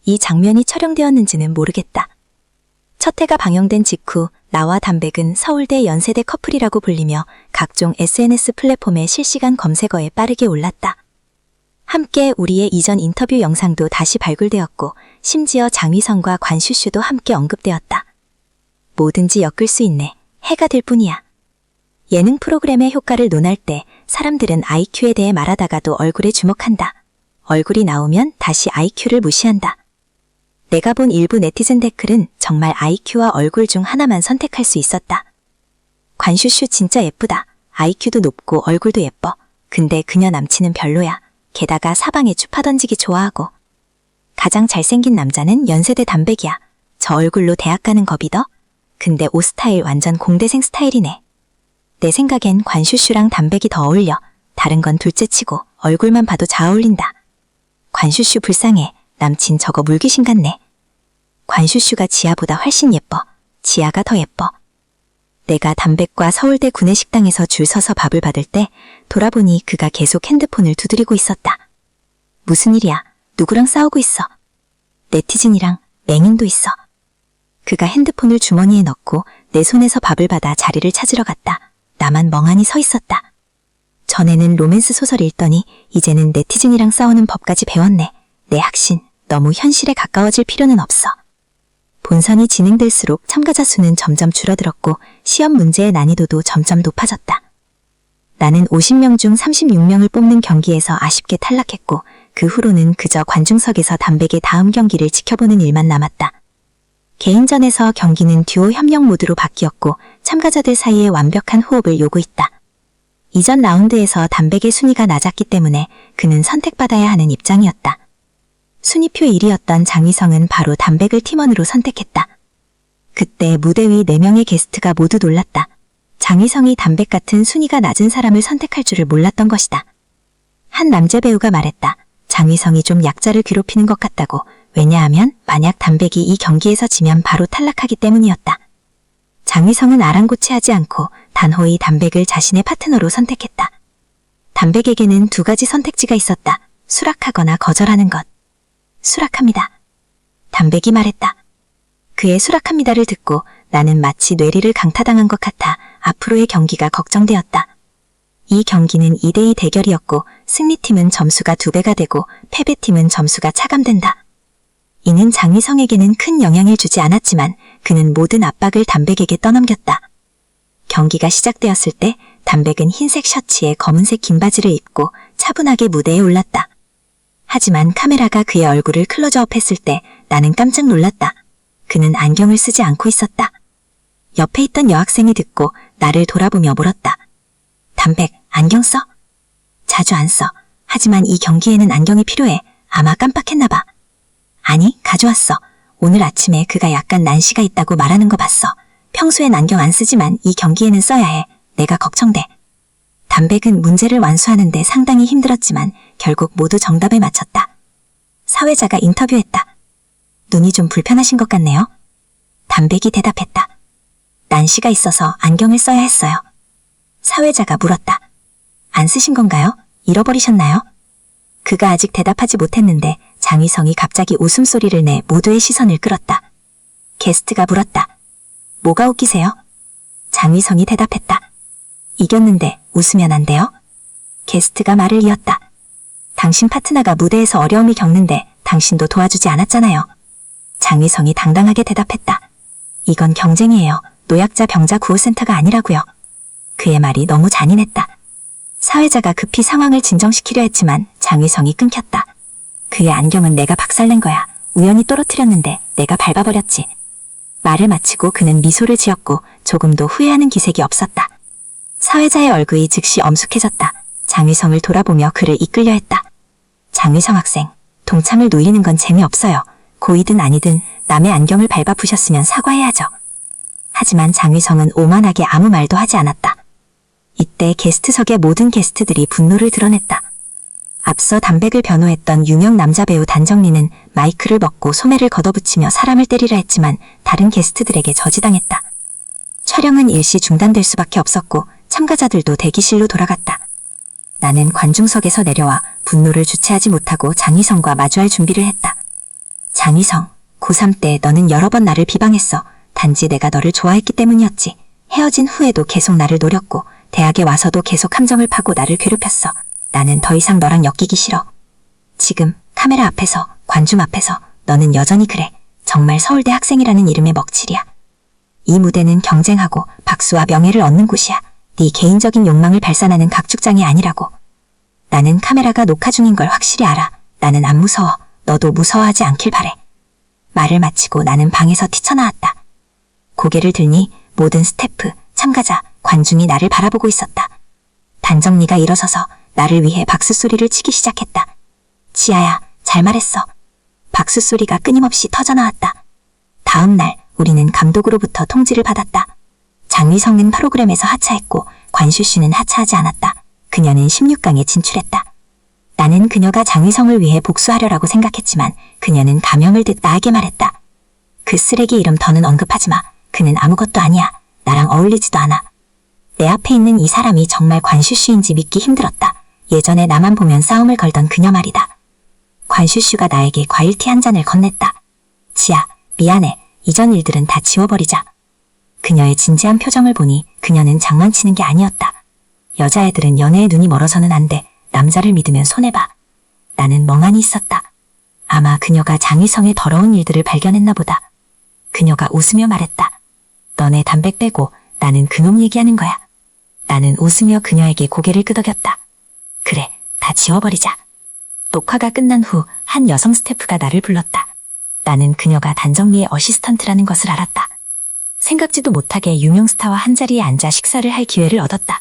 이 장면이 촬영되었는지는 모르겠다. 첫 회가 방영된 직후 나와 담백은 서울대 연세대 커플이라고 불리며 각종 SNS 플랫폼의 실시간 검색어에 빠르게 올랐다. 함께 우리의 이전 인터뷰 영상도 다시 발굴되었고 심지어 장휘성과 관슈슈도 함께 언급되었다. 뭐든지 엮을 수 있네. 해가 될 뿐이야. 예능 프로그램의 효과를 논할 때 사람들은 IQ에 대해 말하다가도 얼굴에 주목한다. 얼굴이 나오면 다시 IQ를 무시한다. 내가 본 일부 네티즌 댓글은 정말 IQ와 얼굴 중 하나만 선택할 수 있었다. 관슈슈 진짜 예쁘다. IQ도 높고 얼굴도 예뻐. 근데 그녀 남친은 별로야. 게다가 사방에 추파 던지기 좋아하고. 가장 잘생긴 남자는 연세대 담백이야. 저 얼굴로 대학 가는 겁이더? 근데 옷 스타일 완전 공대생 스타일이네. 내 생각엔 관슈슈랑 담백이 더 어울려. 다른 건 둘째치고 얼굴만 봐도 잘 어울린다. 관슈슈 불쌍해. 남친 저거 물귀신 같네. 관슈슈가 지아보다 훨씬 예뻐. 지아가 더 예뻐. 내가 담백과 서울대 구내식당에서 줄 서서 밥을 받을 때 돌아보니 그가 계속 핸드폰을 두드리고 있었다. 무슨 일이야? 누구랑 싸우고 있어? 네티즌이랑 맹인도 있어. 그가 핸드폰을 주머니에 넣고 내 손에서 밥을 받아 자리를 찾으러 갔다. 나만 멍하니 서 있었다. 전에는 로맨스 소설 읽더니 이제는 네티즌이랑 싸우는 법까지 배웠네. 내 학신, 너무 현실에 가까워질 필요는 없어. 본선이 진행될수록 참가자 수는 점점 줄어들었고 시험 문제의 난이도도 점점 높아졌다. 나는 50명 중 36명을 뽑는 경기에서 아쉽게 탈락했고 그 후로는 그저 관중석에서 담백의 다음 경기를 지켜보는 일만 남았다. 개인전에서 경기는 듀오 협력 모드로 바뀌었고 참가자들 사이에 완벽한 호흡을 요구했다. 이전 라운드에서 담백의 순위가 낮았기 때문에 그는 선택받아야 하는 입장이었다. 순위표 1위였던 장희성은 바로 담백을 팀원으로 선택했다. 그때 무대 위 4명의 게스트가 모두 놀랐다. 장희성이 담백 같은 순위가 낮은 사람을 선택할 줄을 몰랐던 것이다. 한 남자 배우가 말했다. 장희성이 좀 약자를 괴롭히는 것 같다고. 왜냐하면 만약 담백이 이 경기에서 지면 바로 탈락하기 때문이었다. 장휘성은 아랑곳해하지 않고 단호히 담백을 자신의 파트너로 선택했다. 담백에게는 두 가지 선택지가 있었다. 수락하거나 거절하는 것. 수락합니다. 담백이 말했다. 그의 수락합니다를 듣고 나는 마치 뇌리를 강타당한 것 같아 앞으로의 경기가 걱정되었다. 이 경기는 2대2 대결이었고 승리팀은 점수가 2배가 되고 패배팀은 점수가 차감된다. 이는 장휘성에게는 큰 영향을 주지 않았지만 그는 모든 압박을 담백에게 떠넘겼다. 경기가 시작되었을 때 담백은 흰색 셔츠에 검은색 긴 바지를 입고 차분하게 무대에 올랐다. 하지만 카메라가 그의 얼굴을 클로즈업했을 때 나는 깜짝 놀랐다. 그는 안경을 쓰지 않고 있었다. 옆에 있던 여학생이 듣고 나를 돌아보며 물었다. 담백, 안경 써? 자주 안 써. 하지만 이 경기에는 안경이 필요해. 아마 깜빡했나 봐. 아니, 가져왔어. 오늘 아침에 그가 약간 난시가 있다고 말하는 거 봤어. 평소엔 안경 안 쓰지만 이 경기에는 써야 해. 내가 걱정돼. 담백은 문제를 완수하는데 상당히 힘들었지만 결국 모두 정답을 맞췄다. 사회자가 인터뷰했다. 눈이 좀 불편하신 것 같네요. 담백이 대답했다. 난시가 있어서 안경을 써야 했어요. 사회자가 물었다. 안 쓰신 건가요? 잃어버리셨나요? 그가 아직 대답하지 못했는데 장휘성이 갑자기 웃음소리를 내 모두의 시선을 끌었다. 게스트가 물었다. 뭐가 웃기세요? 장휘성이 대답했다. 이겼는데 웃으면 안 돼요? 게스트가 말을 이었다. 당신 파트너가 무대에서 어려움을 겪는데 당신도 도와주지 않았잖아요. 장휘성이 당당하게 대답했다. 이건 경쟁이에요. 노약자 병자 구호센터가 아니라고요. 그의 말이 너무 잔인했다. 사회자가 급히 상황을 진정시키려 했지만 장휘성이 끊겼다. 그의 안경은 내가 박살낸 거야. 우연히 떨어뜨렸는데 내가 밟아버렸지. 말을 마치고 그는 미소를 지었고 조금도 후회하는 기색이 없었다. 사회자의 얼굴이 즉시 엄숙해졌다. 장휘성을 돌아보며 그를 이끌려 했다. 장휘성 학생, 동참을 놀리는 건 재미없어요. 고이든 아니든 남의 안경을 밟아 부셨으면 사과해야죠. 하지만 장휘성은 오만하게 아무 말도 하지 않았다. 이때 게스트석의 모든 게스트들이 분노를 드러냈다. 앞서 담백을 변호했던 유명 남자 배우 단정리는 마이크를 먹고 소매를 걷어붙이며 사람을 때리려 했지만 다른 게스트들에게 저지당했다. 촬영은 일시 중단될 수밖에 없었고 참가자들도 대기실로 돌아갔다. 나는 관중석에서 내려와 분노를 주체하지 못하고 장휘성과 마주할 준비를 했다. 장휘성, 고3 때 너는 여러 번 나를 비방했어. 단지 내가 너를 좋아했기 때문이었지. 헤어진 후에도 계속 나를 노렸고 대학에 와서도 계속 함정을 파고 나를 괴롭혔어. 나는 더 이상 너랑 엮이기 싫어. 지금 카메라 앞에서, 관중 앞에서 너는 여전히 그래. 정말 서울대 학생이라는 이름의 먹칠이야. 이 무대는 경쟁하고 박수와 명예를 얻는 곳이야. 네 개인적인 욕망을 발산하는 각축장이 아니라고. 나는 카메라가 녹화 중인 걸 확실히 알아. 나는 안 무서워. 너도 무서워하지 않길 바래. 말을 마치고 나는 방에서 뛰쳐나왔다. 고개를 들니 모든 스태프, 참가자, 관중이 나를 바라보고 있었다. 단정리가 일어서서 나를 위해 박수소리를 치기 시작했다. 지아야, 잘 말했어. 박수소리가 끊임없이 터져나왔다. 다음 날 우리는 감독으로부터 통지를 받았다. 장휘성은 프로그램에서 하차했고 관슈슈는 하차하지 않았다. 그녀는 16강에 진출했다. 나는 그녀가 장휘성을 위해 복수하려라고 생각했지만 그녀는 가명을 듣다하게 말했다. 그 쓰레기 이름 더는 언급하지 마. 그는 아무것도 아니야. 나랑 어울리지도 않아. 내 앞에 있는 이 사람이 정말 관슈슈인지 믿기 힘들었다. 예전에 나만 보면 싸움을 걸던 그녀 말이다. 관슈슈가 나에게 과일티 한 잔을 건넸다. 지아, 미안해. 이전 일들은 다 지워버리자. 그녀의 진지한 표정을 보니 그녀는 장난치는 게 아니었다. 여자애들은 연애에 눈이 멀어서는 안 돼. 남자를 믿으면 손해봐. 나는 멍하니 있었다. 아마 그녀가 장휘성의 더러운 일들을 발견했나 보다. 그녀가 웃으며 말했다. 너네 담백 빼고 나는 그놈 얘기하는 거야. 나는 웃으며 그녀에게 고개를 끄덕였다. 그래, 다 지워버리자. 녹화가 끝난 후 한 여성 스태프가 나를 불렀다. 나는 그녀가 단정리의 어시스턴트라는 것을 알았다. 생각지도 못하게 유명 스타와 한자리에 앉아 식사를 할 기회를 얻었다.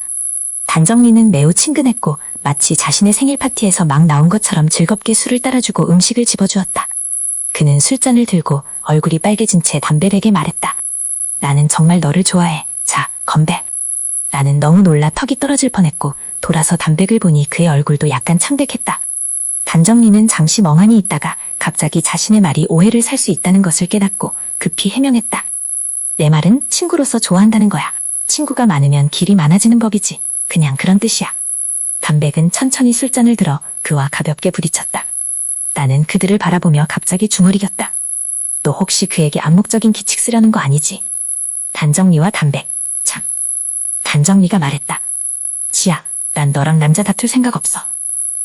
단정리는 매우 친근했고 마치 자신의 생일 파티에서 막 나온 것처럼 즐겁게 술을 따라주고 음식을 집어주었다. 그는 술잔을 들고 얼굴이 빨개진 채 담백에게 말했다. 나는 정말 너를 좋아해. 자, 건배. 나는 너무 놀라 턱이 떨어질 뻔했고 돌아서 담백을 보니 그의 얼굴도 약간 창백했다. 단정리는 잠시 멍하니 있다가 갑자기 자신의 말이 오해를 살 수 있다는 것을 깨닫고 급히 해명했다. 내 말은 친구로서 좋아한다는 거야. 친구가 많으면 길이 많아지는 법이지. 그냥 그런 뜻이야. 담백은 천천히 술잔을 들어 그와 가볍게 부딪혔다. 나는 그들을 바라보며 갑자기 중얼이겼다. 너 혹시 그에게 암묵적인 기칙 쓰려는 거 아니지? 단정리와 담백. 참. 단정리가 말했다. 지야, 난 너랑 남자 다툴 생각 없어.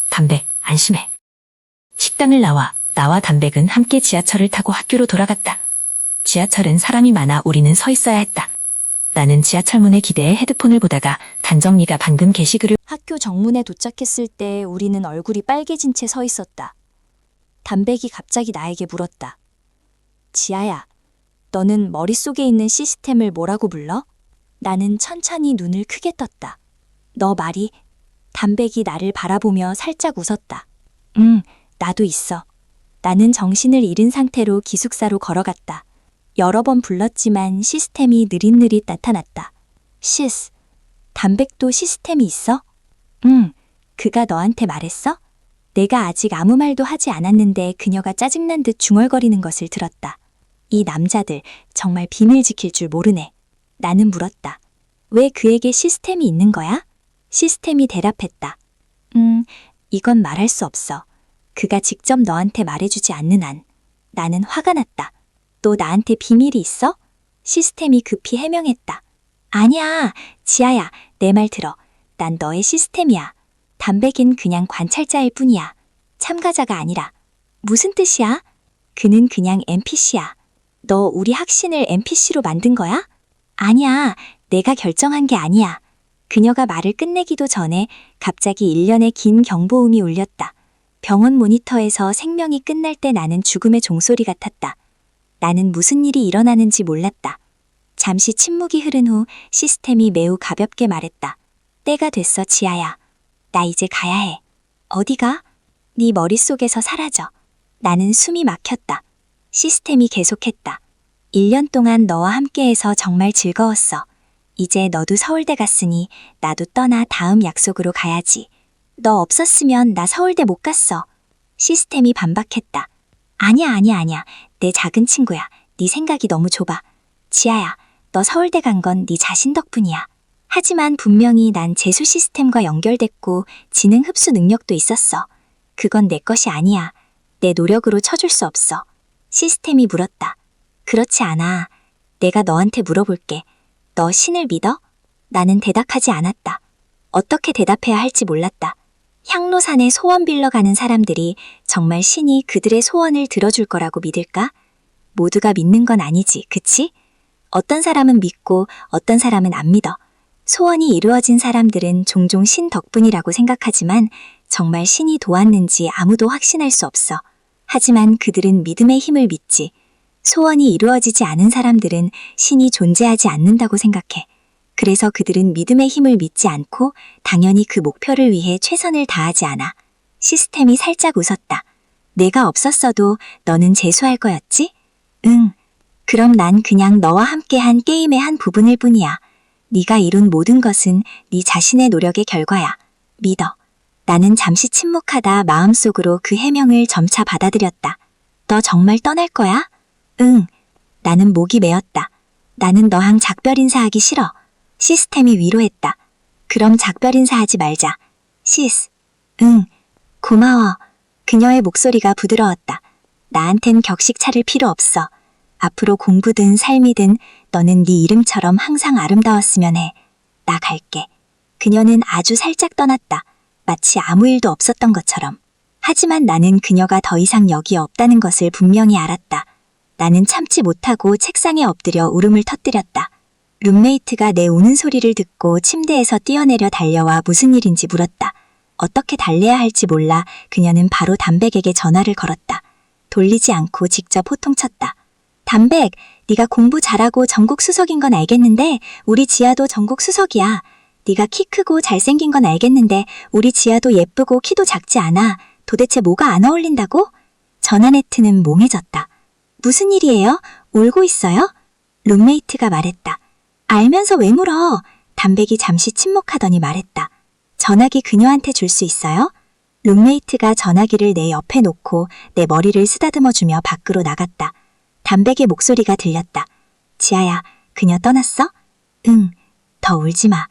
담백, 안심해. 식당을 나와 담백은 함께 지하철을 타고 학교로 돌아갔다. 지하철은 사람이 많아 우리는 서 있어야 했다. 나는 지하철문에 기대해 헤드폰을 보다가 단정리가 방금 게시글을 학교 정문에 도착했을 때 우리는 얼굴이 빨개진 채 서 있었다. 담백이 갑자기 나에게 물었다. 지아야, 너는 머릿속에 있는 시스템을 뭐라고 불러? 나는 천천히 눈을 크게 떴다. 너 말이? 담백이 나를 바라보며 살짝 웃었다. 나도 있어. 나는 정신을 잃은 상태로 기숙사로 걸어갔다. 여러 번 불렀지만 시스템이 느릿느릿 나타났다. 시스, 담백도 시스템이 있어? 그가 너한테 말했어? 내가 아직 아무 말도 하지 않았는데 그녀가 짜증난 듯 중얼거리는 것을 들었다. 이 남자들 정말 비밀 지킬 줄 모르네. 나는 물었다. 왜 그에게 시스템이 있는 거야? 시스템이 대답했다. 이건 말할 수 없어. 그가 직접 너한테 말해주지 않는 한. 나는 화가 났다. 너 나한테 비밀이 있어? 시스템이 급히 해명했다. 아니야, 지아야, 내 말 들어. 난 너의 시스템이야. 담백인 그냥 관찰자일 뿐이야. 참가자가 아니라. 무슨 뜻이야? 그는 그냥 NPC야. 너 우리 학신을 NPC로 만든 거야? 아니야, 내가 결정한 게 아니야. 그녀가 말을 끝내기도 전에 갑자기 일련의 긴 경보음이 울렸다. 병원 모니터에서 생명이 끝날 때 나는 죽음의 종소리 같았다. 나는 무슨 일이 일어나는지 몰랐다. 잠시 침묵이 흐른 후 시스템이 매우 가볍게 말했다. 때가 됐어, 지아야. 나 이제 가야 해. 어디가? 네 머릿속에서 사라져. 나는 숨이 막혔다. 시스템이 계속했다. 1년 동안 너와 함께해서 정말 즐거웠어. 이제 너도 서울대 갔으니 나도 떠나 다음 약속으로 가야지. 너 없었으면 나 서울대 못 갔어. 시스템이 반박했다. 아니야. 내 작은 친구야. 네 생각이 너무 좁아. 지아야, 너 서울대 간 건 네 자신 덕분이야. 하지만 분명히 난 재수 시스템과 연결됐고 지능 흡수 능력도 있었어. 그건 내 것이 아니야. 내 노력으로 쳐줄 수 없어. 시스템이 물었다. 그렇지 않아. 내가 너한테 물어볼게. 너 신을 믿어? 나는 대답하지 않았다. 어떻게 대답해야 할지 몰랐다. 향로산에 소원 빌러 가는 사람들이 정말 신이 그들의 소원을 들어줄 거라고 믿을까? 모두가 믿는 건 아니지, 그치? 어떤 사람은 믿고 어떤 사람은 안 믿어. 소원이 이루어진 사람들은 종종 신 덕분이라고 생각하지만 정말 신이 도왔는지 아무도 확신할 수 없어. 하지만 그들은 믿음의 힘을 믿지. 소원이 이루어지지 않은 사람들은 신이 존재하지 않는다고 생각해. 그래서 그들은 믿음의 힘을 믿지 않고 당연히 그 목표를 위해 최선을 다하지 않아. 시스템이 살짝 웃었다. 내가 없었어도 너는 재수할 거였지? 응. 그럼 난 그냥 너와 함께한 게임의 한 부분일 뿐이야. 네가 이룬 모든 것은 네 자신의 노력의 결과야. 믿어. 나는 잠시 침묵하다 마음속으로 그 해명을 점차 받아들였다. 너 정말 떠날 거야? 응. 나는 목이 메었다. 나는 너랑 작별 인사하기 싫어. 시스템이 위로했다. 그럼 작별 인사하지 말자. 시스. 응. 고마워. 그녀의 목소리가 부드러웠다. 나한텐 격식 차릴 필요 없어. 앞으로 공부든 삶이든 너는 네 이름처럼 항상 아름다웠으면 해. 나 갈게. 그녀는 아주 살짝 떠났다. 마치 아무 일도 없었던 것처럼. 하지만 나는 그녀가 더 이상 여기에 없다는 것을 분명히 알았다. 나는 참지 못하고 책상에 엎드려 울음을 터뜨렸다. 룸메이트가 내 우는 소리를 듣고 침대에서 뛰어내려 달려와 무슨 일인지 물었다. 어떻게 달래야 할지 몰라 그녀는 바로 담백에게 전화를 걸었다. 돌리지 않고 직접 호통쳤다. 담백, 네가 공부 잘하고 전국 수석인 건 알겠는데 우리 지아도 전국 수석이야. 네가 키 크고 잘생긴 건 알겠는데 우리 지아도 예쁘고 키도 작지 않아. 도대체 뭐가 안 어울린다고? 전화 네트는 몽해졌다. 무슨 일이에요? 울고 있어요? 룸메이트가 말했다. 알면서 왜 물어? 담백이 잠시 침묵하더니 말했다. 전화기 그녀한테 줄 수 있어요? 룸메이트가 전화기를 내 옆에 놓고 내 머리를 쓰다듬어주며 밖으로 나갔다. 담백의 목소리가 들렸다. 지아야, 그녀 떠났어? 응, 더 울지 마.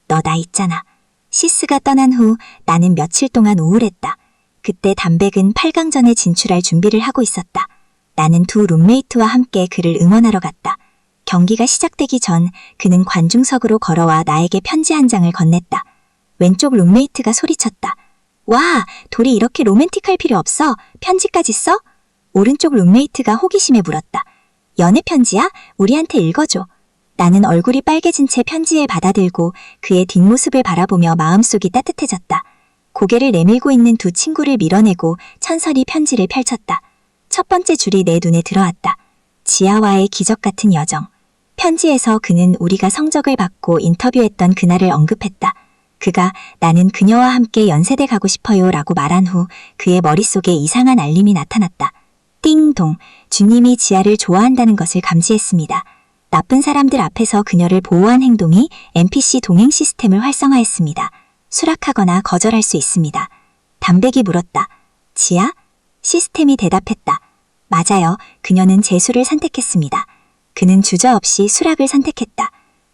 너 나 있잖아. 시스가 떠난 후 나는 며칠 동안 우울했다. 그때 담백은 8강전에 진출할 준비를 하고 있었다. 나는 두 룸메이트와 함께 그를 응원하러 갔다. 경기가 시작되기 전 그는 관중석으로 걸어와 나에게 편지 한 장을 건넸다. 왼쪽 룸메이트가 소리쳤다. 와, 돌이 이렇게 로맨틱할 필요 없어. 편지까지 써? 오른쪽 룸메이트가 호기심에 물었다. 연애 편지야? 우리한테 읽어줘. 나는 얼굴이 빨개진 채 편지에 받아들고 그의 뒷모습을 바라보며 마음속이 따뜻해졌다. 고개를 내밀고 있는 두 친구를 밀어내고 천천히 편지를 펼쳤다. 첫 번째 줄이 내 눈에 들어왔다. 지아와의 기적 같은 여정. 편지에서 그는 우리가 성적을 받고 인터뷰했던 그날을 언급했다. 그가 나는 그녀와 함께 연세대 가고 싶어요 라고 말한 후 그의 머릿속에 이상한 알림이 나타났다. 띵동, 주님이 지아를 좋아한다는 것을 감지했습니다. 나쁜 사람들 앞에서 그녀를 보호한 행동이 NPC 동행 시스템을 활성화했습니다. 수락하거나 거절할 수 있습니다. 담백이 물었다. 지아? 시스템이 대답했다. 맞아요. 그녀는 재수를 선택했습니다. 그는 주저없이 수락을 선택했다.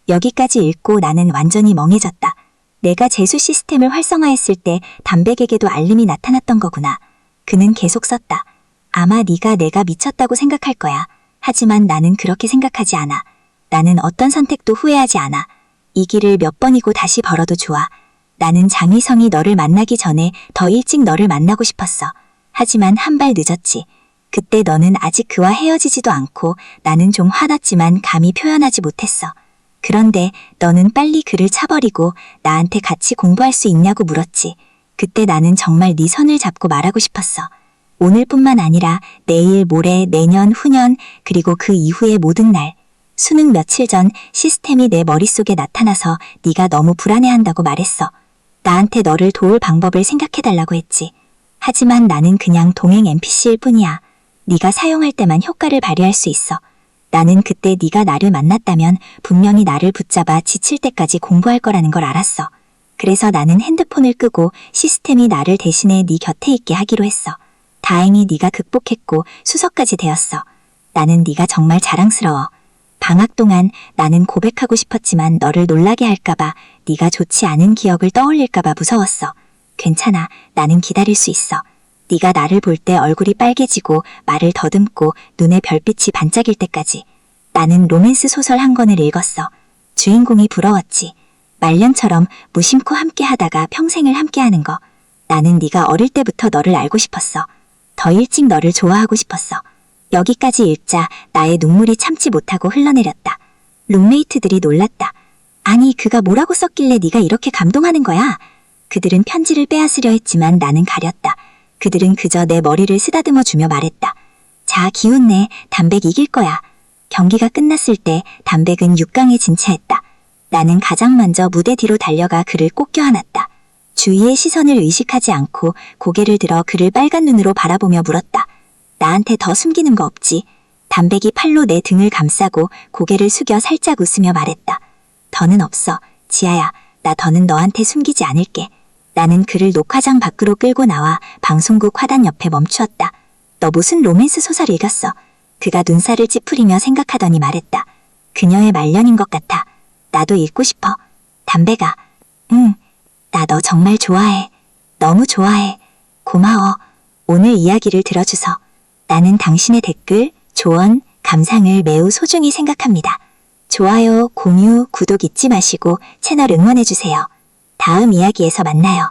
여기까지 읽고 나는 완전히 멍해졌다. 내가 재수 시스템을 활성화했을 때 담백에게도 알림이 나타났던 거구나. 그는 계속 썼다. 아마 네가 내가 미쳤다고 생각할 거야. 하지만 나는 그렇게 생각하지 않아. 나는 어떤 선택도 후회하지 않아. 이 길을 몇 번이고 다시 걸어도 좋아. 나는 장희성이 너를 만나기 전에 더 일찍 너를 만나고 싶었어. 하지만 한 발 늦었지. 그때 너는 아직 그와 헤어지지도 않고 나는 좀 화났지만 감히 표현하지 못했어. 그런데 너는 빨리 그를 차버리고 나한테 같이 공부할 수 있냐고 물었지. 그때 나는 정말 네 손을 잡고 말하고 싶었어. 오늘뿐만 아니라 내일, 모레, 내년, 후년, 그리고 그 이후의 모든 날. 수능 며칠 전 시스템이 내 머릿속에 나타나서 네가 너무 불안해한다고 말했어. 나한테 너를 도울 방법을 생각해달라고 했지. 하지만 나는 그냥 동행 NPC일 뿐이야. 네가 사용할 때만 효과를 발휘할 수 있어. 나는 그때 네가 나를 만났다면 분명히 나를 붙잡아 지칠 때까지 공부할 거라는 걸 알았어. 그래서 나는 핸드폰을 끄고 시스템이 나를 대신해 네 곁에 있게 하기로 했어. 다행히 네가 극복했고 수석까지 되었어. 나는 네가 정말 자랑스러워. 방학 동안 나는 고백하고 싶었지만 너를 놀라게 할까봐, 네가 좋지 않은 기억을 떠올릴까봐 무서웠어. 괜찮아. 나는 기다릴 수 있어. 네가 나를 볼 때 얼굴이 빨개지고 말을 더듬고 눈에 별빛이 반짝일 때까지. 나는 로맨스 소설 한 권을 읽었어. 주인공이 부러웠지. 말년처럼 무심코 함께 하다가 평생을 함께하는 거. 나는 네가 어릴 때부터 너를 알고 싶었어. 더 일찍 너를 좋아하고 싶었어. 여기까지 읽자 나의 눈물이 참지 못하고 흘러내렸다. 룸메이트들이 놀랐다. 아니, 그가 뭐라고 썼길래 네가 이렇게 감동하는 거야? 그들은 편지를 빼앗으려 했지만 나는 가렸다. 그들은 그저 내 머리를 쓰다듬어주며 말했다. 자, 기운내. 담백 이길 거야. 경기가 끝났을 때 담백은 6강에 진차했다. 나는 가장 먼저 무대 뒤로 달려가 그를 꼭 껴안았다. 주위의 시선을 의식하지 않고 고개를 들어 그를 빨간 눈으로 바라보며 물었다. 나한테 더 숨기는 거 없지? 담백이 팔로 내 등을 감싸고 고개를 숙여 살짝 웃으며 말했다. 더는 없어. 지아야, 나 더는 너한테 숨기지 않을게. 나는 그를 녹화장 밖으로 끌고 나와 방송국 화단 옆에 멈추었다. 너 무슨 로맨스 소설 읽었어? 그가 눈살을 찌푸리며 생각하더니 말했다. 그녀의 말년인 것 같아. 나도 읽고 싶어. 담배가. 응, 나 너 정말 좋아해. 너무 좋아해. 고마워. 오늘 이야기를 들어줘서. 나는 당신의 댓글, 조언, 감상을 매우 소중히 생각합니다. 좋아요, 공유, 구독 잊지 마시고 채널 응원해주세요. 다음 이야기에서 만나요.